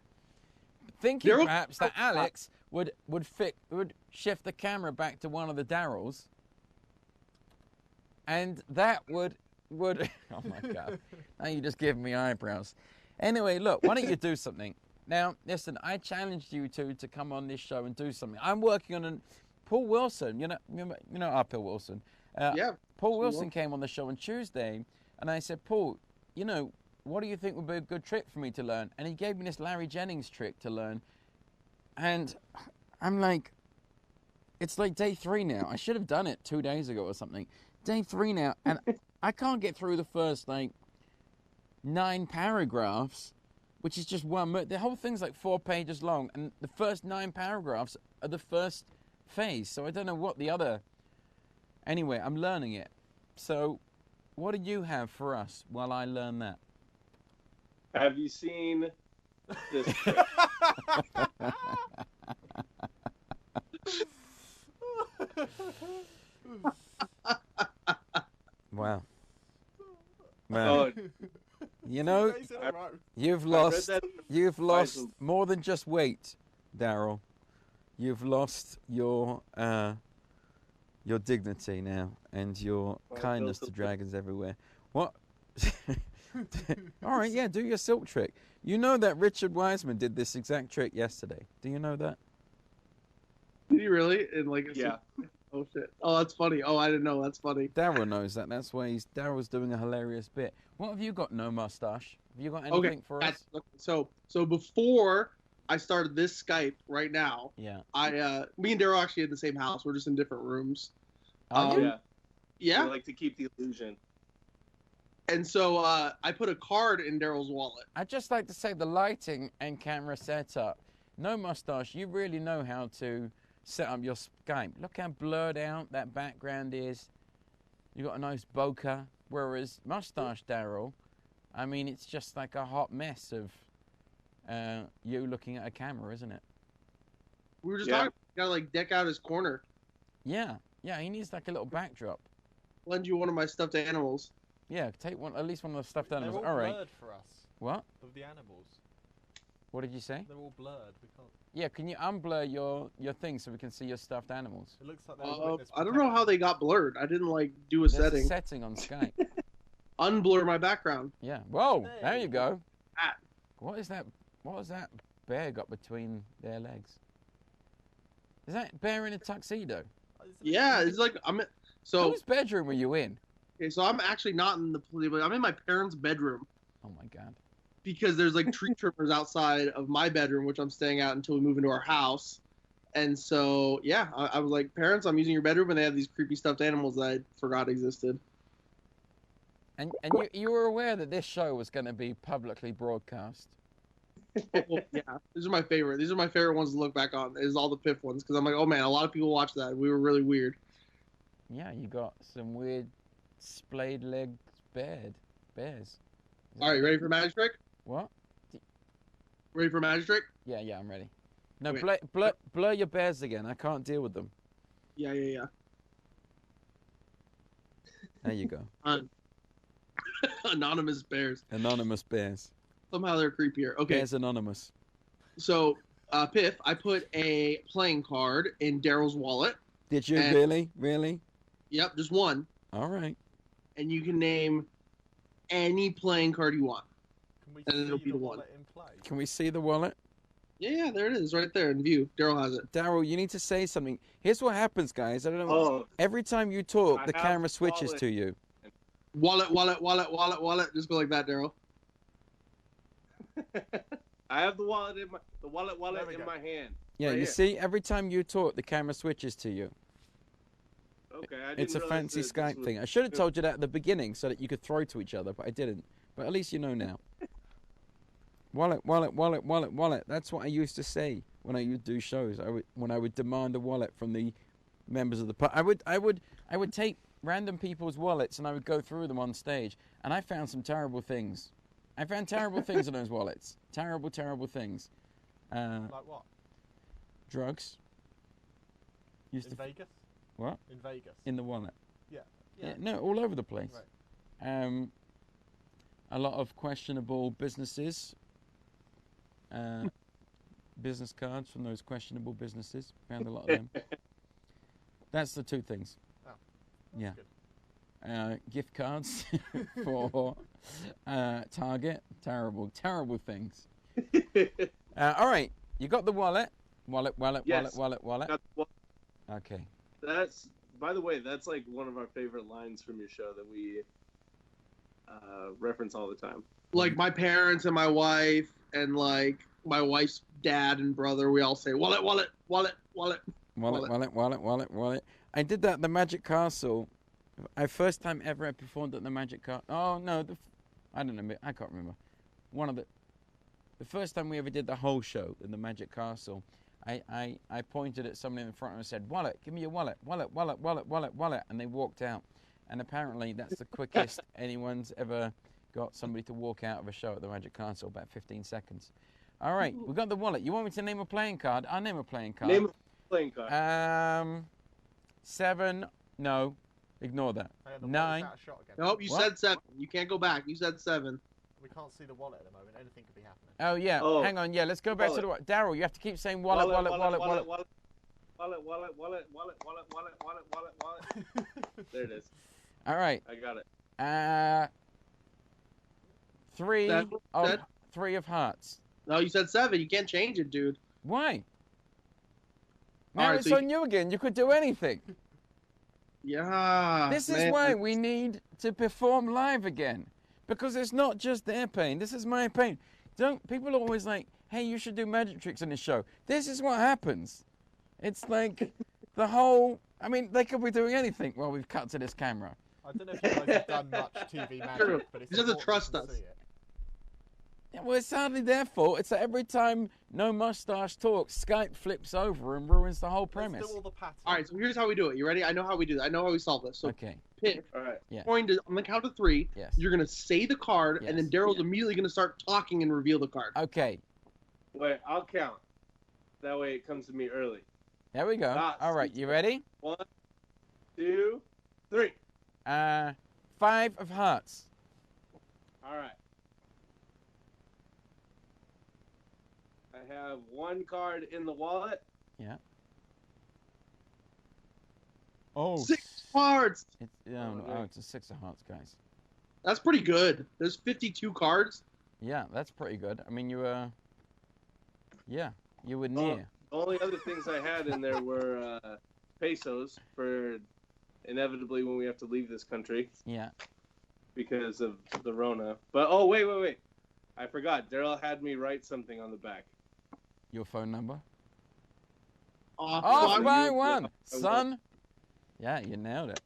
Speaker 6: Thinking
Speaker 2: Daryl-
Speaker 6: perhaps that Alex would shift the camera back to one of the Daryls. And that would oh my God. Now you just give me eyebrows. Anyway, look, why don't you do something? Now, listen, I challenged you to come on this show and do something. I'm working on Paul Wilson, you know our Paul Wilson.
Speaker 2: Yeah.
Speaker 6: Paul Wilson came on the show on Tuesday, and I said, Paul, what do you think would be a good trick for me to learn? And he gave me this Larry Jennings trick to learn. And I'm like, it's like day 3 now. I should have done it 2 days ago or something. Day 3 now, and I can't get through the first, 9 paragraphs, which is just one. The whole thing's like 4 pages long, and the first 9 paragraphs are the first phase. So I don't know what the other. Anyway, I'm learning it. So, what do you have for us while I learn that?
Speaker 4: Have you seen this?
Speaker 6: Wow.
Speaker 4: Oh,
Speaker 6: You know,
Speaker 5: Days in a row.
Speaker 6: you've
Speaker 4: I
Speaker 6: lost.
Speaker 4: read that.
Speaker 6: You've lost
Speaker 4: Bible.
Speaker 6: more than just weight, Daryl. You've lost your dignity now and your
Speaker 4: Oh,
Speaker 6: kindness
Speaker 4: those
Speaker 6: to
Speaker 4: are-
Speaker 6: dragons everywhere. What? All right, yeah, do your silk trick. You know that Richard Wiseman did this exact trick yesterday. Do you know that?
Speaker 2: Did he really? In like a
Speaker 4: Yeah.
Speaker 2: Oh shit. Oh, that's funny. Oh, I didn't know. That's funny.
Speaker 6: Daryl knows that. That's why Daryl's doing a hilarious bit. What have you got? No mustache. Have you got anything for us?
Speaker 2: So before I started this Skype right now,
Speaker 6: Yeah.
Speaker 2: me and Daryl actually in the same house. We're just in different rooms.
Speaker 6: Are you?
Speaker 4: Yeah.
Speaker 2: Yeah.
Speaker 4: I like to keep the illusion.
Speaker 2: And so I put a card in Daryl's wallet.
Speaker 6: I'd just like to say the lighting and camera setup. No mustache. You really know how to set up your Skype. Look how blurred out that background is. You got a nice bokeh. Whereas mustache Daryl, I mean, it's just like a hot mess of you looking at a camera, isn't it?
Speaker 2: We were just
Speaker 4: Yeah.
Speaker 2: talking. Gotta like deck out his corner.
Speaker 6: Yeah. Yeah. He needs like a little backdrop.
Speaker 2: Lend you one of my stuffed animals.
Speaker 6: Yeah. Take one. At least one of the stuffed
Speaker 5: They're
Speaker 6: animals.
Speaker 5: all
Speaker 6: All right.
Speaker 5: blurred for us.
Speaker 6: What?
Speaker 5: Of the animals.
Speaker 6: What did you say?
Speaker 5: They're all blurred. We can't.
Speaker 6: Yeah. Can you unblur your thing so we can see your stuffed animals?
Speaker 5: It looks like they're witness
Speaker 2: I don't know how they got blurred. I didn't like do a
Speaker 6: There's
Speaker 2: setting.
Speaker 6: a setting on Skype.
Speaker 2: Unblur my background.
Speaker 6: Yeah. Whoa, there
Speaker 5: Hey.
Speaker 6: you go.
Speaker 2: Ah.
Speaker 6: What is that? What has that bear got between their legs? Is that bear in a tuxedo?
Speaker 2: Yeah, it's like so.
Speaker 6: Whose bedroom were you in?
Speaker 2: Okay, so I'm actually not in the. I'm in my parents' bedroom
Speaker 6: Oh my God.
Speaker 2: because there's like tree trimmers outside of my bedroom, which I'm staying out until we move into our house. And so yeah, I was like, parents, I'm using your bedroom, and they have these creepy stuffed animals that I forgot existed.
Speaker 6: And you were aware that this show was going to be publicly broadcast?
Speaker 2: Well, yeah, these are my favorite. These are my favorite ones to look back on. Is all the Piff ones because I'm like, oh man, a lot of people watch that. We were really weird.
Speaker 6: Yeah, you got some weird splayed legged bears.
Speaker 2: All right, you ready for magic trick?
Speaker 6: What?
Speaker 2: Ready for magic trick?
Speaker 6: Yeah, I'm ready. No,
Speaker 2: Okay.
Speaker 6: blur your bears again. I can't deal with them.
Speaker 2: Yeah.
Speaker 6: There you go.
Speaker 2: Anonymous bears.
Speaker 6: Anonymous bears.
Speaker 2: Somehow they're creepier. Okay,
Speaker 6: Bears Anonymous.
Speaker 2: so Piff, I put a playing card in Daryl's wallet.
Speaker 6: Did you
Speaker 2: And-
Speaker 6: really?
Speaker 2: Yep, just one,
Speaker 6: All right.
Speaker 2: and you can name any playing card you want.
Speaker 5: Can we
Speaker 2: And it'll
Speaker 5: see
Speaker 2: be
Speaker 5: the
Speaker 2: the one.
Speaker 5: wallet in play?
Speaker 6: Can we see the wallet?
Speaker 2: Yeah, there it is, right there in view. Daryl has it.
Speaker 6: Daryl, you need to say something. Here's what happens, guys. I don't know.
Speaker 4: Oh,
Speaker 6: Every time you talk,
Speaker 4: I
Speaker 6: the
Speaker 4: have
Speaker 6: camera
Speaker 4: the
Speaker 6: switches
Speaker 4: wallet.
Speaker 6: to you.
Speaker 2: Wallet. Just go like that, Daryl.
Speaker 4: I have the wallet in
Speaker 5: There we
Speaker 4: in
Speaker 5: go.
Speaker 4: my hand.
Speaker 6: Yeah,
Speaker 4: Right
Speaker 6: you
Speaker 4: here.
Speaker 6: see, every time you talk, the camera switches to you.
Speaker 4: Okay, I didn't
Speaker 6: It's a
Speaker 4: realize
Speaker 6: fancy
Speaker 4: that this
Speaker 6: Skype
Speaker 4: was-
Speaker 6: thing. I should have told you that at the beginning so that you could throw to each other, but I didn't. But at least you know now. Wallet. That's what I used to say when I would do shows. When I would demand a wallet from the members of the I would take random people's wallets and I would go through them on stage, and I found some terrible things. I found terrible things in those wallets. Terrible things.
Speaker 5: Like what?
Speaker 6: Drugs. Used
Speaker 5: In
Speaker 6: to
Speaker 5: Vegas?
Speaker 6: what?
Speaker 5: In Vegas.
Speaker 6: In the wallet.
Speaker 5: Yeah.
Speaker 6: Yeah, no, all over the place.
Speaker 5: Right.
Speaker 6: A lot of questionable businesses. Business cards from those questionable businesses. Found a lot of them. That's the two things.
Speaker 5: Oh,
Speaker 6: Yeah.
Speaker 5: good.
Speaker 6: Gift cards for Target. Terrible things. All right, you got the wallet.
Speaker 4: Yes.
Speaker 6: Wallet.
Speaker 4: Got the
Speaker 6: Okay.
Speaker 4: That's, by the way, that's like one of our favorite lines from your show that we reference all the time.
Speaker 2: Like my parents and my wife and like my wife's dad and brother, we all say wallet.
Speaker 6: Wallet. I did that at the Magic Castle. First time ever I performed at the Magic Castle. Oh no, I don't know. I can't remember. The first time we ever did the whole show in the Magic Castle, I pointed at somebody in front and said, "Wallet, give me your wallet, wallet," and they walked out. And apparently that's the quickest anyone's ever got somebody to walk out of a show at the Magic Castle, about 15 seconds. All right, we got the wallet. You want me to name a playing card? I'll name a playing card.
Speaker 4: Name a playing card.
Speaker 6: 7. No, ignore that.
Speaker 5: Hey, the
Speaker 6: 9.
Speaker 5: wallet's out of shot again.
Speaker 2: Nope, you
Speaker 6: What?
Speaker 2: said 7. You can't go back. You said 7.
Speaker 5: We can't see the wallet at the moment. Anything could be happening.
Speaker 6: Oh yeah.
Speaker 4: Oh.
Speaker 6: Hang on. Yeah, let's go back to the wallet. Daryl, you have to keep saying wallet.
Speaker 4: There it is.
Speaker 6: All right.
Speaker 4: I got it.
Speaker 6: 3
Speaker 2: That-
Speaker 6: of
Speaker 2: that-
Speaker 6: 3 of hearts.
Speaker 2: No, you said 7. You can't change it, dude.
Speaker 6: Why? Now
Speaker 2: All right,
Speaker 6: it's
Speaker 2: so
Speaker 6: on you again. You could do anything.
Speaker 2: Yeah.
Speaker 6: This is
Speaker 2: man.
Speaker 6: why we need to perform live again, because it's not just their pain. This is my pain. People are always like, "Hey, you should do magic tricks on this show." This is what happens. It's like the whole. I mean, they could be doing anything. Well, we've cut to this camera.
Speaker 5: I don't know if you guys have done much TV
Speaker 2: True.
Speaker 5: magic, but it's
Speaker 2: You just have to
Speaker 5: important
Speaker 2: trust
Speaker 5: to
Speaker 2: us.
Speaker 5: see it.
Speaker 6: Yeah, well, it's hardly their fault. It's that every time No Mustache talks, Skype flips over and ruins the whole
Speaker 5: Let's
Speaker 6: premise.
Speaker 5: do all the patterns.
Speaker 2: All right, so here's how we do it. You ready? I know how we do that. I know how we solve this. So,
Speaker 6: Okay.
Speaker 2: Piff,
Speaker 4: All right.
Speaker 6: Yeah.
Speaker 2: going to on the count of 3,
Speaker 6: Yes.
Speaker 2: you're gonna say the card, and then
Speaker 6: Yes.
Speaker 2: Daryl's immediately gonna start talking and reveal the card.
Speaker 6: Okay.
Speaker 4: Wait, I'll count. That way it comes to me early.
Speaker 6: There we go.
Speaker 4: Ah,
Speaker 6: All right.
Speaker 4: sweet.
Speaker 6: You ready?
Speaker 4: 1, 2, 3.
Speaker 6: 5 of hearts.
Speaker 4: All right. I have 1 card in the wallet.
Speaker 6: Oh.
Speaker 2: 6 cards.
Speaker 6: It's a 6 of hearts, guys.
Speaker 2: That's pretty good. There's 52 cards.
Speaker 6: Yeah, that's pretty good. I mean, you were near.
Speaker 4: The only other things I had in there were pesos for inevitably when we have to leave this country
Speaker 6: Yeah.
Speaker 4: because of the Rona. But oh wait. I forgot. Daryl had me write something on the back.
Speaker 6: Your phone number?
Speaker 2: Off
Speaker 6: Off
Speaker 2: by
Speaker 6: by
Speaker 4: you-
Speaker 6: one,
Speaker 4: I
Speaker 6: son. Yeah, you nailed it.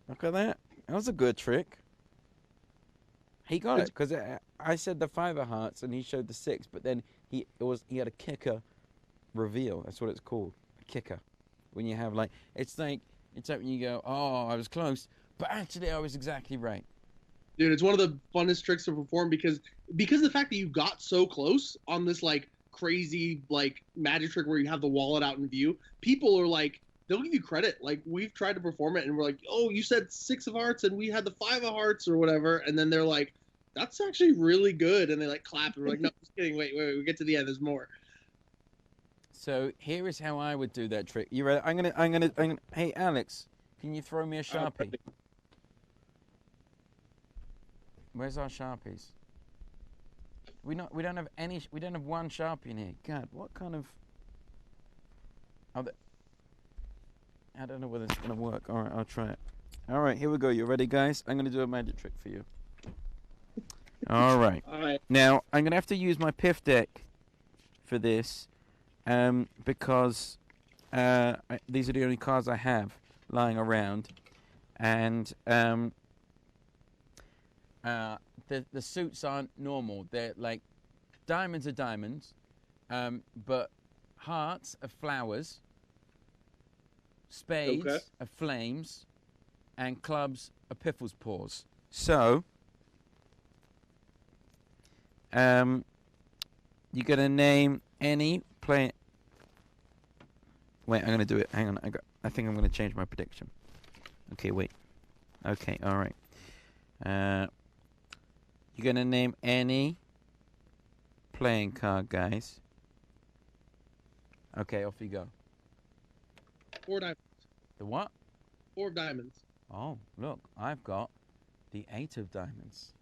Speaker 6: Look at that. That was a good trick. He got it because I said the 5 of hearts and he showed the 6, but then he had a kicker reveal. That's what it's called, a kicker. When you have like it's like when you go, oh, I was close, but actually I was exactly right.
Speaker 2: Dude, it's one of the funnest tricks to perform because of the fact that you got so close on this like crazy like magic trick where you have the wallet out in view. People are like, they'll give you credit. Like we've tried to perform it and we're like, oh, you said 6 of hearts and we had the 5 of hearts or whatever, and then they're like, that's actually really good, and they like clap and we're like, no, just kidding. Wait, we get to the end. There's more.
Speaker 6: So here is how I would do that trick. You ready? I'm gonna. Hey, Alex, can you throw me a Sharpie? Where's our Sharpies? We don't have any. We don't have one Sharpie in here. God, what kind of? I don't know whether it's gonna work. All right, I'll try it. All right, here we go. You ready, guys? I'm gonna do a magic trick for you. All right.
Speaker 2: All right.
Speaker 6: Now I'm gonna have to use my Piff deck for this, because these are the only cards I have lying around, and the suits aren't normal. They're like diamonds are diamonds, but hearts are flowers, spades are flames, and clubs are piffle's paws. So, you're gonna name any play. Wait, I'm gonna do it. Hang on, I think I'm gonna change my prediction. Okay, wait. Okay, all right. You're gonna name any playing card, guys. Okay, off you go.
Speaker 2: 4 diamonds.
Speaker 6: The what?
Speaker 2: 4 diamonds.
Speaker 6: Oh, look, I've got the 8 of diamonds.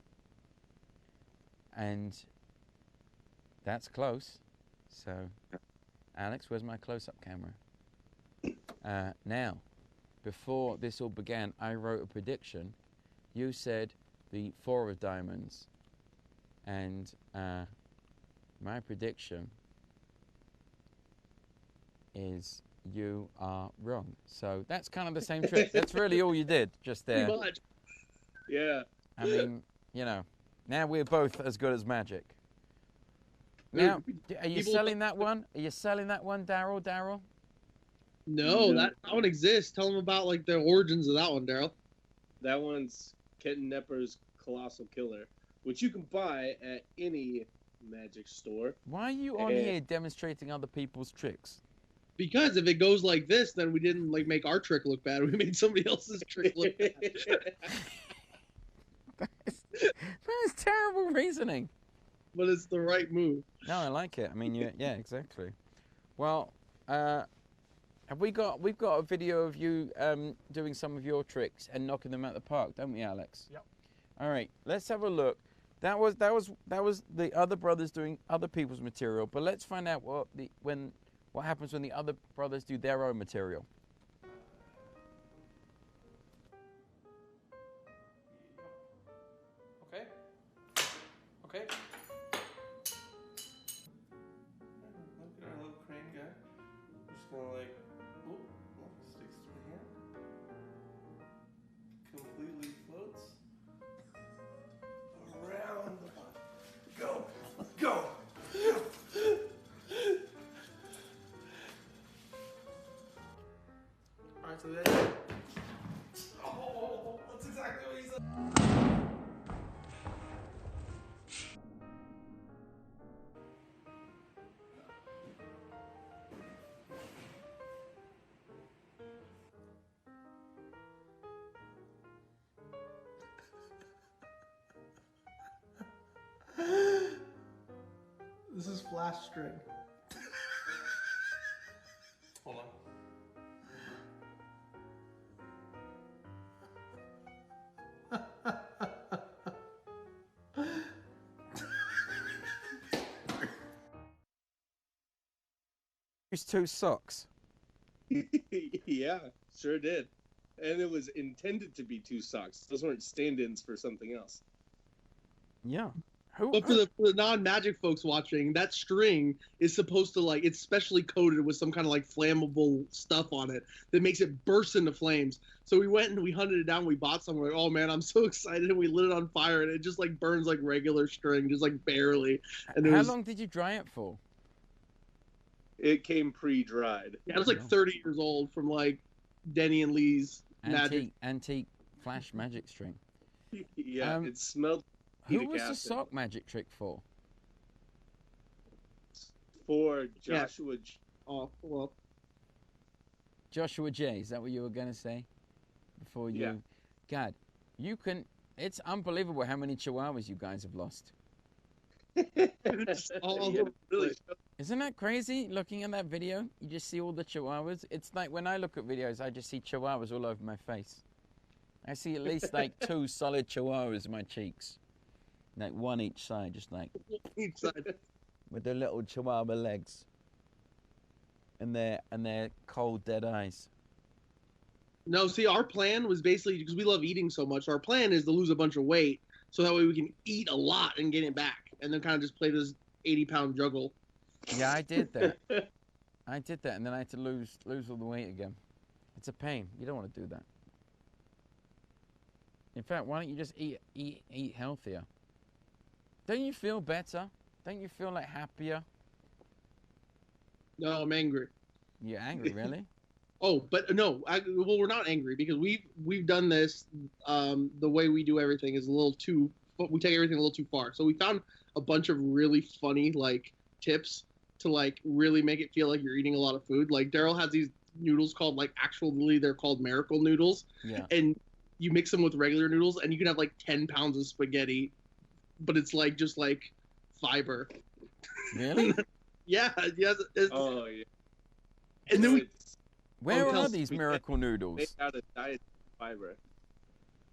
Speaker 6: And that's close. So, Alex, where's my close-up camera? Now, before this all began, I wrote a prediction. You said the 4 of diamonds. And my prediction is you are wrong. So that's kind of the same trick. That's really all you did just there.
Speaker 2: Pretty much. Yeah.
Speaker 6: I mean, you know, now we're both as good as magic. Now, are you selling that one? Are you selling that one, Daryl? Daryl?
Speaker 2: No, that one exists. Tell them about like the origins of that one, Daryl.
Speaker 4: That one's Ken Nepper's Colossal Killer, which you can buy at any magic store.
Speaker 6: Why are you on here demonstrating other people's tricks?
Speaker 2: Because if it goes like this, then we didn't like make our trick look bad. We made somebody else's trick look bad.
Speaker 6: That is terrible reasoning.
Speaker 2: But it's the right move.
Speaker 6: No, I like it. I mean, yeah, exactly. Well, we've got a video of you doing some of your tricks and knocking them out the park, don't we, Alex?
Speaker 5: Yep.
Speaker 6: All right, let's have a look. That was the other brothers doing other people's material, but let's find out what happens when the other brothers do their own material. Okay. Okay.
Speaker 7: Look at our little crane guy. We're just gonna like, oop, sticks to my hand. Completely floats around the bottom. Go, go. All right, so that's it. Oh, that's exactly what he said. This is flash string. Hold on.
Speaker 6: Use 2 socks.
Speaker 4: Yeah, sure did. And it was intended to be 2 socks. Those weren't stand-ins for something else.
Speaker 6: Yeah.
Speaker 2: But for the non-magic folks watching, that string is supposed to like it's specially coated with some kind of like flammable stuff on it that makes it burst into flames. So we went and we hunted it down. We bought some. We're like, oh man, I'm so excited! And we lit it on fire, and it just like burns like regular string, just like barely. And
Speaker 6: How long did you dry it for?
Speaker 4: It came pre-dried.
Speaker 2: Yeah, it was like 30 years old from like Denny and Lee's magic.
Speaker 6: Antique flash magic string.
Speaker 4: Yeah, it smelled.
Speaker 6: Who was the sock magic trick for?
Speaker 4: For Joshua.
Speaker 2: Yeah. Oh, well.
Speaker 6: Joshua J. Is that what you were going to say? Before you.
Speaker 4: Yeah.
Speaker 6: God, you can. It's unbelievable how many chihuahuas you guys have lost.
Speaker 4: Really.
Speaker 6: Isn't that crazy? Looking at that video, you just see all the chihuahuas. It's like when I look at videos, I just see chihuahuas all over my face. I see at least like 2 solid chihuahuas in my cheeks. Like one each side, just like
Speaker 2: Each side.
Speaker 6: with their little chihuahua legs and their cold dead eyes.
Speaker 2: No, see, our plan was basically because we love eating so much. Our plan is to lose a bunch of weight so that way we can eat a lot and get it back, and then kind of just play this 80-pound juggle.
Speaker 6: Yeah, I did that. I did that, and then I had to lose all the weight again. It's a pain. You don't want to do that. In fact, why don't you just eat healthier? Don't you feel better? Don't you feel like happier?
Speaker 2: No, I'm angry.
Speaker 6: You're angry, really?
Speaker 2: Oh, but no, well, we're not angry because we've done this. The way we do everything is a little too. We take everything a little too far. So we found a bunch of really funny like tips to like really make it feel like you're eating a lot of food. Like Daryl has these noodles called like actually they're called miracle noodles.
Speaker 6: Yeah.
Speaker 2: And you mix them with regular noodles and you can have like 10 pounds of spaghetti, but it's like just like fiber.
Speaker 6: Really?
Speaker 2: Yeah. Yes.
Speaker 4: Oh yeah.
Speaker 2: And then we.
Speaker 6: Where
Speaker 2: tell
Speaker 6: are these miracle noodles?
Speaker 4: Made out of diet fiber.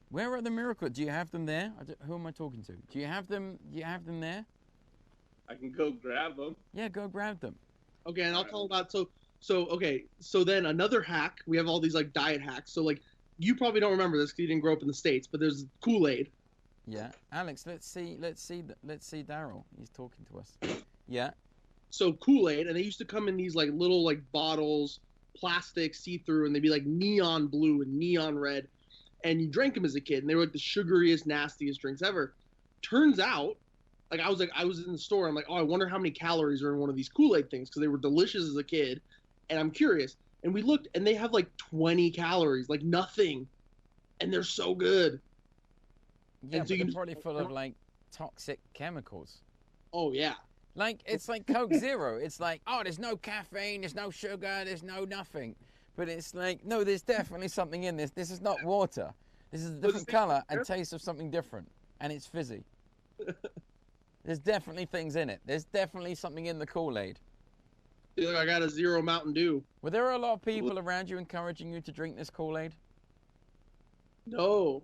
Speaker 6: Where are the miracle? Do you have them there? Who am I talking to? Do you have them? Do you have them there?
Speaker 4: I can go grab them.
Speaker 6: Yeah, go grab them.
Speaker 2: Okay, and I'll tell about so then another hack. We have all these like diet hacks. So like you probably don't remember this because you didn't grow up in the States, but there's Kool-Aid.
Speaker 6: Yeah, Alex. Let's see Daryl. He's talking to us. Yeah.
Speaker 2: So Kool-Aid, and they used to come in these like little like bottles, plastic, see-through, and they'd be like neon blue and neon red. And you drank them as a kid, and they were like the sugariest, nastiest drinks ever. Turns out, like I was in the store, I'm like, oh, I wonder how many calories are in one of these Kool-Aid things because they were delicious as a kid, and I'm curious. And we looked, and they have like 20 calories, like nothing, and they're so good.
Speaker 6: Yeah,
Speaker 2: and
Speaker 6: but they're probably full of like toxic chemicals.
Speaker 2: Oh yeah.
Speaker 6: Like it's like Coke Zero. It's like, oh, there's no caffeine, there's no sugar, there's no nothing. But it's like, no, there's definitely something in this. This is not water. This is a different color and taste of something different, and it's fizzy. There's definitely things in it. There's definitely something in the Kool-Aid.
Speaker 2: Dude, I got a Zero Mountain Dew.
Speaker 6: Were there a lot of people around you encouraging you to drink this Kool-Aid?
Speaker 2: No,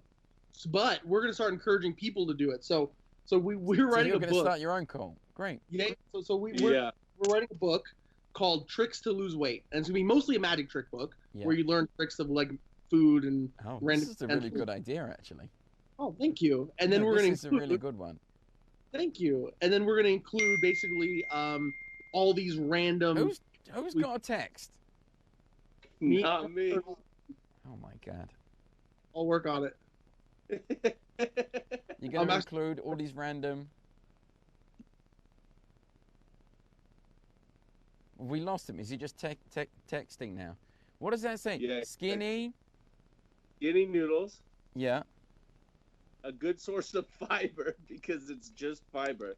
Speaker 2: but we're gonna start encouraging people to do it. So we're writing
Speaker 6: you're
Speaker 2: a
Speaker 6: going
Speaker 2: book.
Speaker 6: to start your own cult. Great.
Speaker 2: Yeah. We're writing a book called Tricks to Lose Weight, and it's gonna be mostly a magic trick book where you learn tricks of like food and random.
Speaker 6: This is a really good idea, actually.
Speaker 2: Oh, thank you. And then we're gonna
Speaker 6: include, a really good one.
Speaker 2: Thank you. And then we're gonna include basically all these random.
Speaker 6: Who's got a text?
Speaker 4: Not me.
Speaker 6: Oh my God.
Speaker 2: I'll work on it.
Speaker 6: You're going to include all these random. We lost him. Is he just texting now? What does that say?
Speaker 4: Yeah,
Speaker 6: Skinny
Speaker 4: noodles.
Speaker 6: Yeah.
Speaker 4: A good source of fiber because it's just fiber.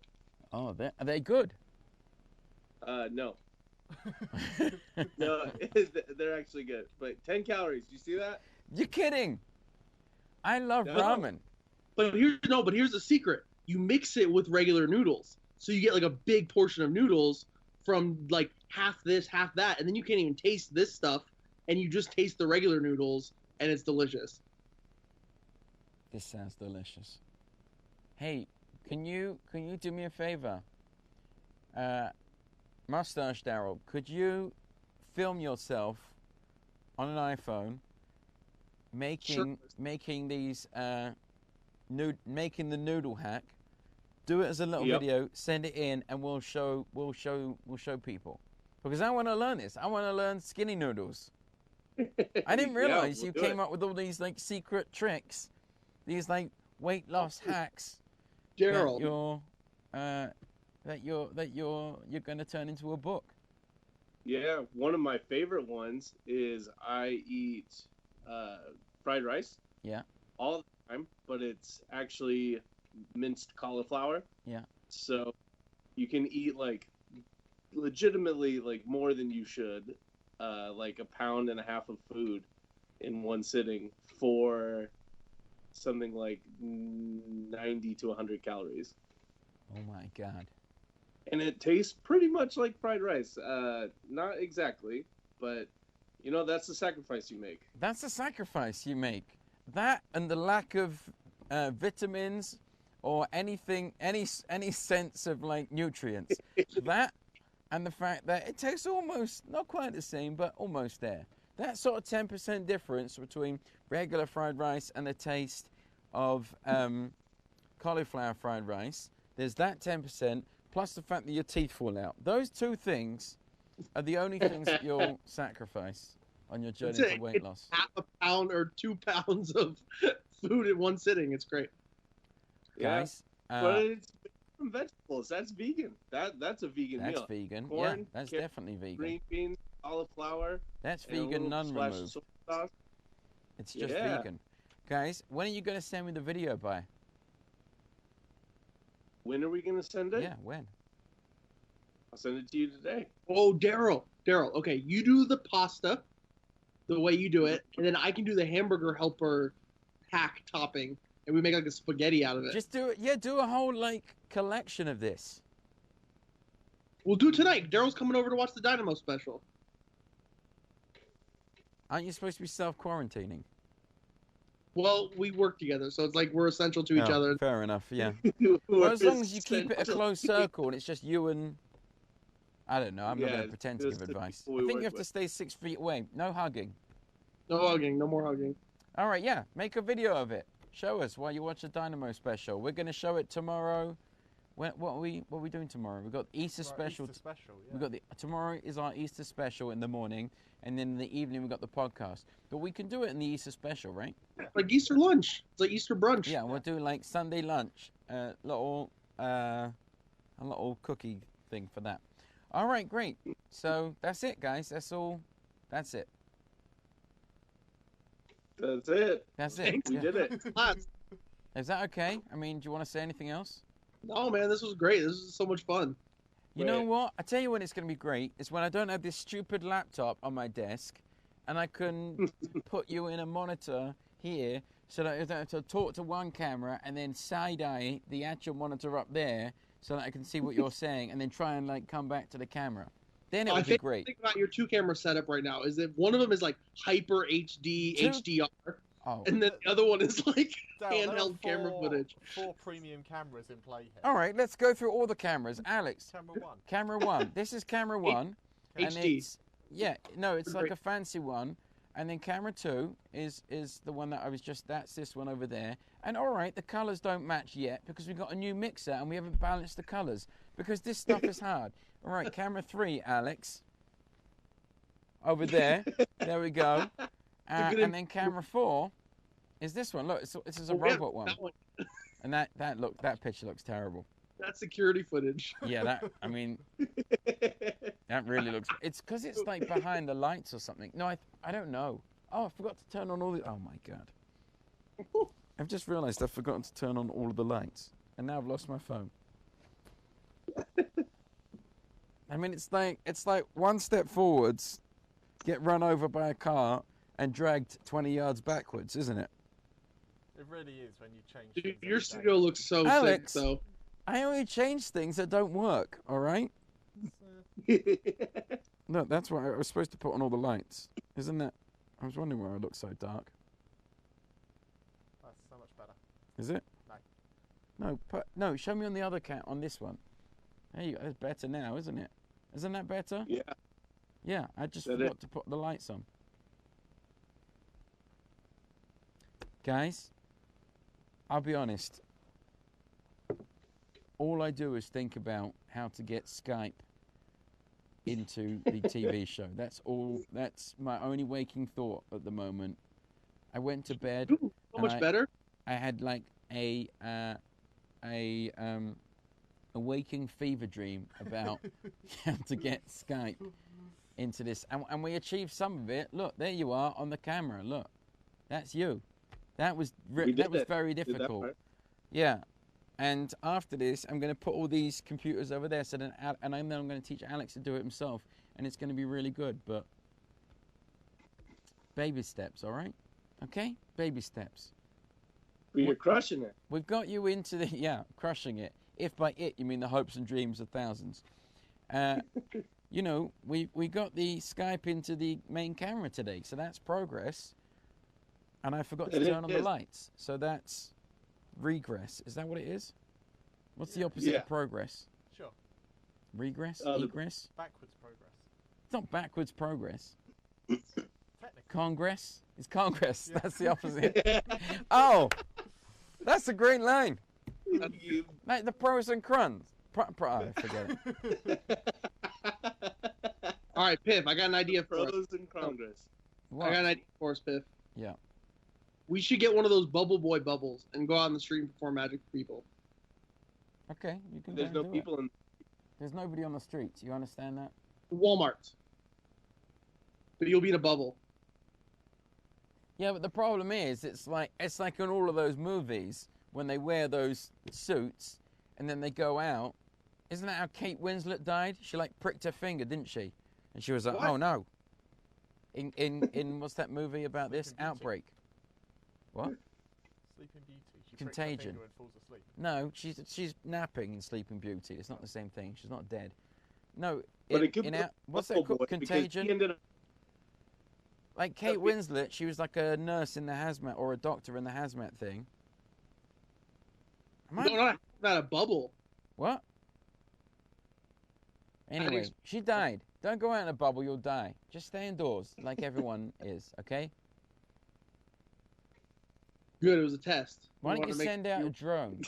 Speaker 6: Oh, are they good?
Speaker 4: No. No, they're actually good. But 10 calories. Do you see that?
Speaker 6: You're kidding. I love ramen.
Speaker 2: But here's the secret. You mix it with regular noodles. So you get like a big portion of noodles from like half this, half that, and then you can't even taste this stuff, and you just taste the regular noodles, and it's delicious.
Speaker 6: This sounds delicious. Hey, can you do me a favor? Mustache Daryl, could you film yourself on an iPhone making these making the noodle hack Do it as a little
Speaker 4: Yep.
Speaker 6: video. Send it in, and we'll show people. Because I want to learn this. I want to learn skinny noodles. I didn't realize
Speaker 4: we'll
Speaker 6: you
Speaker 4: do
Speaker 6: came
Speaker 4: it.
Speaker 6: up with all these like secret tricks, these like weight loss hacks
Speaker 2: Daryl.
Speaker 6: that you're going to turn into a book.
Speaker 4: Yeah, one of my favorite ones is I eat fried rice.
Speaker 6: Yeah.
Speaker 4: All the time, but it's actually minced cauliflower.
Speaker 6: Yeah.
Speaker 4: So you can eat like legitimately like more than you should, like 1.5 pounds of food in one sitting for something like 90 to 100 calories.
Speaker 6: Oh my God.
Speaker 4: And it tastes pretty much like fried rice. Not exactly, but you know, that's the sacrifice you make.
Speaker 6: That's the sacrifice you make. That and the lack of vitamins or anything, any sense of like nutrients. That and the fact that it tastes almost, not quite the same, but almost there. That sort of 10% difference between regular fried rice and the taste of cauliflower fried rice. There's that 10%, plus the fact that your teeth fall out. Those two things are the only things that you'll sacrifice on your journey to weight
Speaker 2: It's
Speaker 6: loss.
Speaker 2: 1/2 pound or 2 pounds of food in one sitting. It's great.
Speaker 6: Guys,
Speaker 4: But it's from vegetables. That's vegan. That's a vegan
Speaker 6: that's
Speaker 4: meal.
Speaker 6: vegan.
Speaker 4: Corn,
Speaker 6: Yeah, that's
Speaker 4: carrot,
Speaker 6: definitely vegan.
Speaker 4: Green beans, cauliflower.
Speaker 6: That's
Speaker 4: and a
Speaker 6: vegan,
Speaker 4: little
Speaker 6: none
Speaker 4: splash of
Speaker 6: removed.
Speaker 4: soy sauce.
Speaker 6: It's just
Speaker 4: Yeah.
Speaker 6: vegan. Guys, when are you going to send me the video by?
Speaker 4: When are we gonna send it?
Speaker 6: Yeah, when?
Speaker 4: I'll send it to you today.
Speaker 2: Oh, Daryl. Okay, you do the pasta the way you do it, and then I can do the hamburger helper hack topping, and we make like a spaghetti out of it.
Speaker 6: Just do it. Yeah, do a whole like collection of this.
Speaker 2: We'll do it tonight. Daryl's coming over to watch the Dynamo special.
Speaker 6: Aren't you supposed to be self-quarantining?
Speaker 2: Well, we work together, so it's like we're essential to each
Speaker 6: Oh,
Speaker 2: other.
Speaker 6: fair enough, yeah. Well, as long as you keep it a close circle and it's just you and... I don't know, I'm not
Speaker 4: Yeah,
Speaker 6: going to pretend to
Speaker 4: just
Speaker 6: give
Speaker 4: the
Speaker 6: advice.
Speaker 4: people
Speaker 6: I
Speaker 4: we
Speaker 6: think you
Speaker 4: work
Speaker 6: have to
Speaker 4: with.
Speaker 6: stay 6 feet away. No hugging.
Speaker 2: No hugging, no more hugging.
Speaker 6: All right, yeah, make a video of it. Show us while you watch the Dynamo special. We're going to show it tomorrow. What are we doing tomorrow? We've got Easter
Speaker 5: Right,
Speaker 6: special.
Speaker 5: Easter special, yeah.
Speaker 6: We've got tomorrow is our Easter special in the morning, and then in the evening we've got the podcast. But we can do it in the Easter special, right?
Speaker 2: Like Easter lunch. It's like Easter brunch.
Speaker 6: Yeah, we'll do like Sunday lunch, a little cookie thing for that. All right, great. So that's it, guys. That's all. That's it.
Speaker 4: That's it.
Speaker 6: That's it.
Speaker 4: We
Speaker 6: Yeah.
Speaker 4: did it.
Speaker 2: Lads.
Speaker 6: Is that okay? I mean, do you want to say anything else?
Speaker 2: No, man, this was great. This is so much fun.
Speaker 6: You know
Speaker 4: Right.
Speaker 6: what? I tell you when it's going to be great is when I don't have this stupid laptop on my desk, and I can put you in a monitor here, so that I don't have to talk to one camera and then side eye the actual monitor up there, so that I can see what you're saying, and then try and like come back to the camera. Then it
Speaker 2: I
Speaker 6: would be
Speaker 2: think
Speaker 6: great.
Speaker 2: think about your 2-camera setup right now. Is that one of them is like hyper HD,
Speaker 6: Two-
Speaker 2: HDR,
Speaker 6: Oh.
Speaker 2: and then the other one is like
Speaker 5: Daryl, there are
Speaker 2: handheld camera footage.
Speaker 5: 4 premium cameras in play here.
Speaker 6: All right, let's go through all the cameras. Alex,
Speaker 5: Camera 1.
Speaker 6: camera 1. This is camera 1. And
Speaker 2: HD.
Speaker 6: it's, yeah, no, it's like
Speaker 2: Great.
Speaker 6: a fancy one. And then camera 2 is the one that I was just, that's this one over there. And all right, the colors don't match yet because we've got a new mixer and we haven't balanced the colors because this stuff is hard. All right, camera 3, Alex. Over there. There we go. And then camera 4 is this one. Look, this is a
Speaker 2: Oh, yeah,
Speaker 6: robot one.
Speaker 2: that one.
Speaker 6: And that picture looks terrible.
Speaker 2: That's security footage.
Speaker 6: Yeah, that, I mean, that really looks, it's because it's like behind the lights or something. No, I don't know. Oh, I forgot to turn on all the, oh my God. I've just realized I've forgotten to turn on all of the lights. And now I've lost my phone. I mean, it's like one step forwards, get run over by a car, and dragged 20 yards backwards, isn't it?
Speaker 5: It really is when you change
Speaker 2: Dude,
Speaker 5: things
Speaker 2: your
Speaker 5: every day.
Speaker 2: studio looks so
Speaker 6: Alex.
Speaker 2: sick, though.
Speaker 6: I only change things that don't work, all right? Look, that's why I was supposed to put on all the lights. Isn't that? I was wondering why I look so dark.
Speaker 5: That's so much better.
Speaker 6: Is it?
Speaker 5: No.
Speaker 6: No, show me on the other cat, on this one. There you go. It's better now, isn't it? Isn't that better?
Speaker 4: Yeah.
Speaker 6: Yeah, I just
Speaker 4: That
Speaker 6: forgot to put the lights on. Guys, I'll be honest. all I do is think about how to get Skype into the TV show. That's all. That's my only waking thought at the moment. I went to bed.
Speaker 2: Ooh, so much better.
Speaker 6: I had like a waking fever dream about how to get Skype into this, and we achieved some of it. Look, there you are on the camera. Look, that's you. That was very difficult. Yeah, and after this, I'm going to put all these computers over there, so then and then I'm going to teach Alex to do it himself, and it's going to be really good. But baby steps, all right? Okay, baby steps.
Speaker 4: But you're crushing it.
Speaker 6: We've got you into the crushing it. If by it you mean the hopes and dreams of thousands. You know, we got the Skype into the main camera today, so that's progress. And I forgot to turn on the lights, so that's regress. Is that what it is? What's the opposite of progress?
Speaker 5: Sure.
Speaker 6: Regress? Egress?
Speaker 5: Backwards progress.
Speaker 6: It's not backwards progress.
Speaker 5: Technically.
Speaker 6: Congress? It's Congress. Yeah. That's the opposite. Oh, that's a great line. Like the pros and cons. Forget it.
Speaker 2: All right, Piff, I got an idea for us.
Speaker 4: Pros and Congress.
Speaker 6: What?
Speaker 2: I got an idea for us, Piff.
Speaker 6: Yeah.
Speaker 2: We should get one of those Bubble Boy bubbles and go out on the street and perform magic for people.
Speaker 6: Okay, you can.
Speaker 4: There's no people in.
Speaker 6: There's nobody on the streets. You understand that?
Speaker 2: Walmart. But you'll be in a bubble.
Speaker 6: Yeah, but the problem is, it's like in all of those movies when they wear those suits and then they go out. Isn't that how Kate Winslet died? She like pricked her finger, didn't she? And she was like, "Oh no." In what's that movie about this outbreak? What?
Speaker 5: Sleeping Beauty. She
Speaker 6: Contagion.
Speaker 5: breaks her finger and falls asleep.
Speaker 6: No, she's napping in Sleeping Beauty. It's not the same thing. She's not dead. No,
Speaker 4: But it could be
Speaker 6: what's that called? Contagion.
Speaker 4: He ended up,
Speaker 6: Like Kate Winslet, she was like a nurse in the hazmat or a doctor in the hazmat thing.
Speaker 2: No, not a bubble.
Speaker 6: What? Anyway, she died. Don't go out in a bubble, you'll die. Just stay indoors like everyone is, okay?
Speaker 2: Good, it was a test.
Speaker 6: Why don't you send out a drone?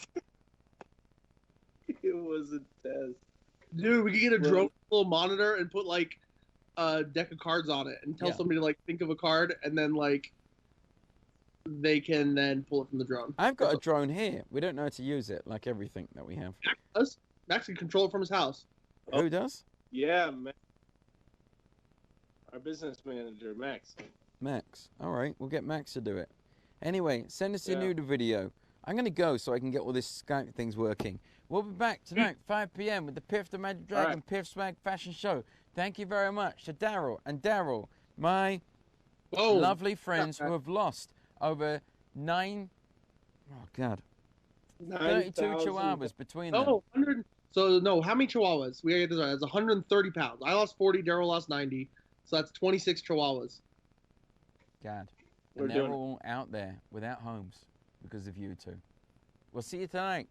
Speaker 4: it was a test.
Speaker 2: Dude, we could get a drone little monitor and put like a deck of cards on it and tell somebody to like think of a card and then like they can then pull it from the drone.
Speaker 6: I've got a drone here. We don't know how to use it like everything that we have.
Speaker 2: Max can control it from his house.
Speaker 6: Who does?
Speaker 4: Yeah, Max. Our business manager, Max.
Speaker 6: Max. All right, we'll get Max to do it. Anyway, send us a nude video. I'm going to go so I can get all this Skype things working. We'll be back tonight, 5 p.m. with the Piff the Magic Dragon Piff Swag Fashion Show. Thank you very much to Daryl and Daryl, my lovely friends who have lost over 32 chihuahuas between them.
Speaker 2: Oh, 100. So, no, how many chihuahuas? We got to get this right. That's 130 pounds. I lost 40, Daryl lost 90. So that's 26 chihuahuas.
Speaker 6: God. And they're all out there without homes because of you two. We'll see you tonight.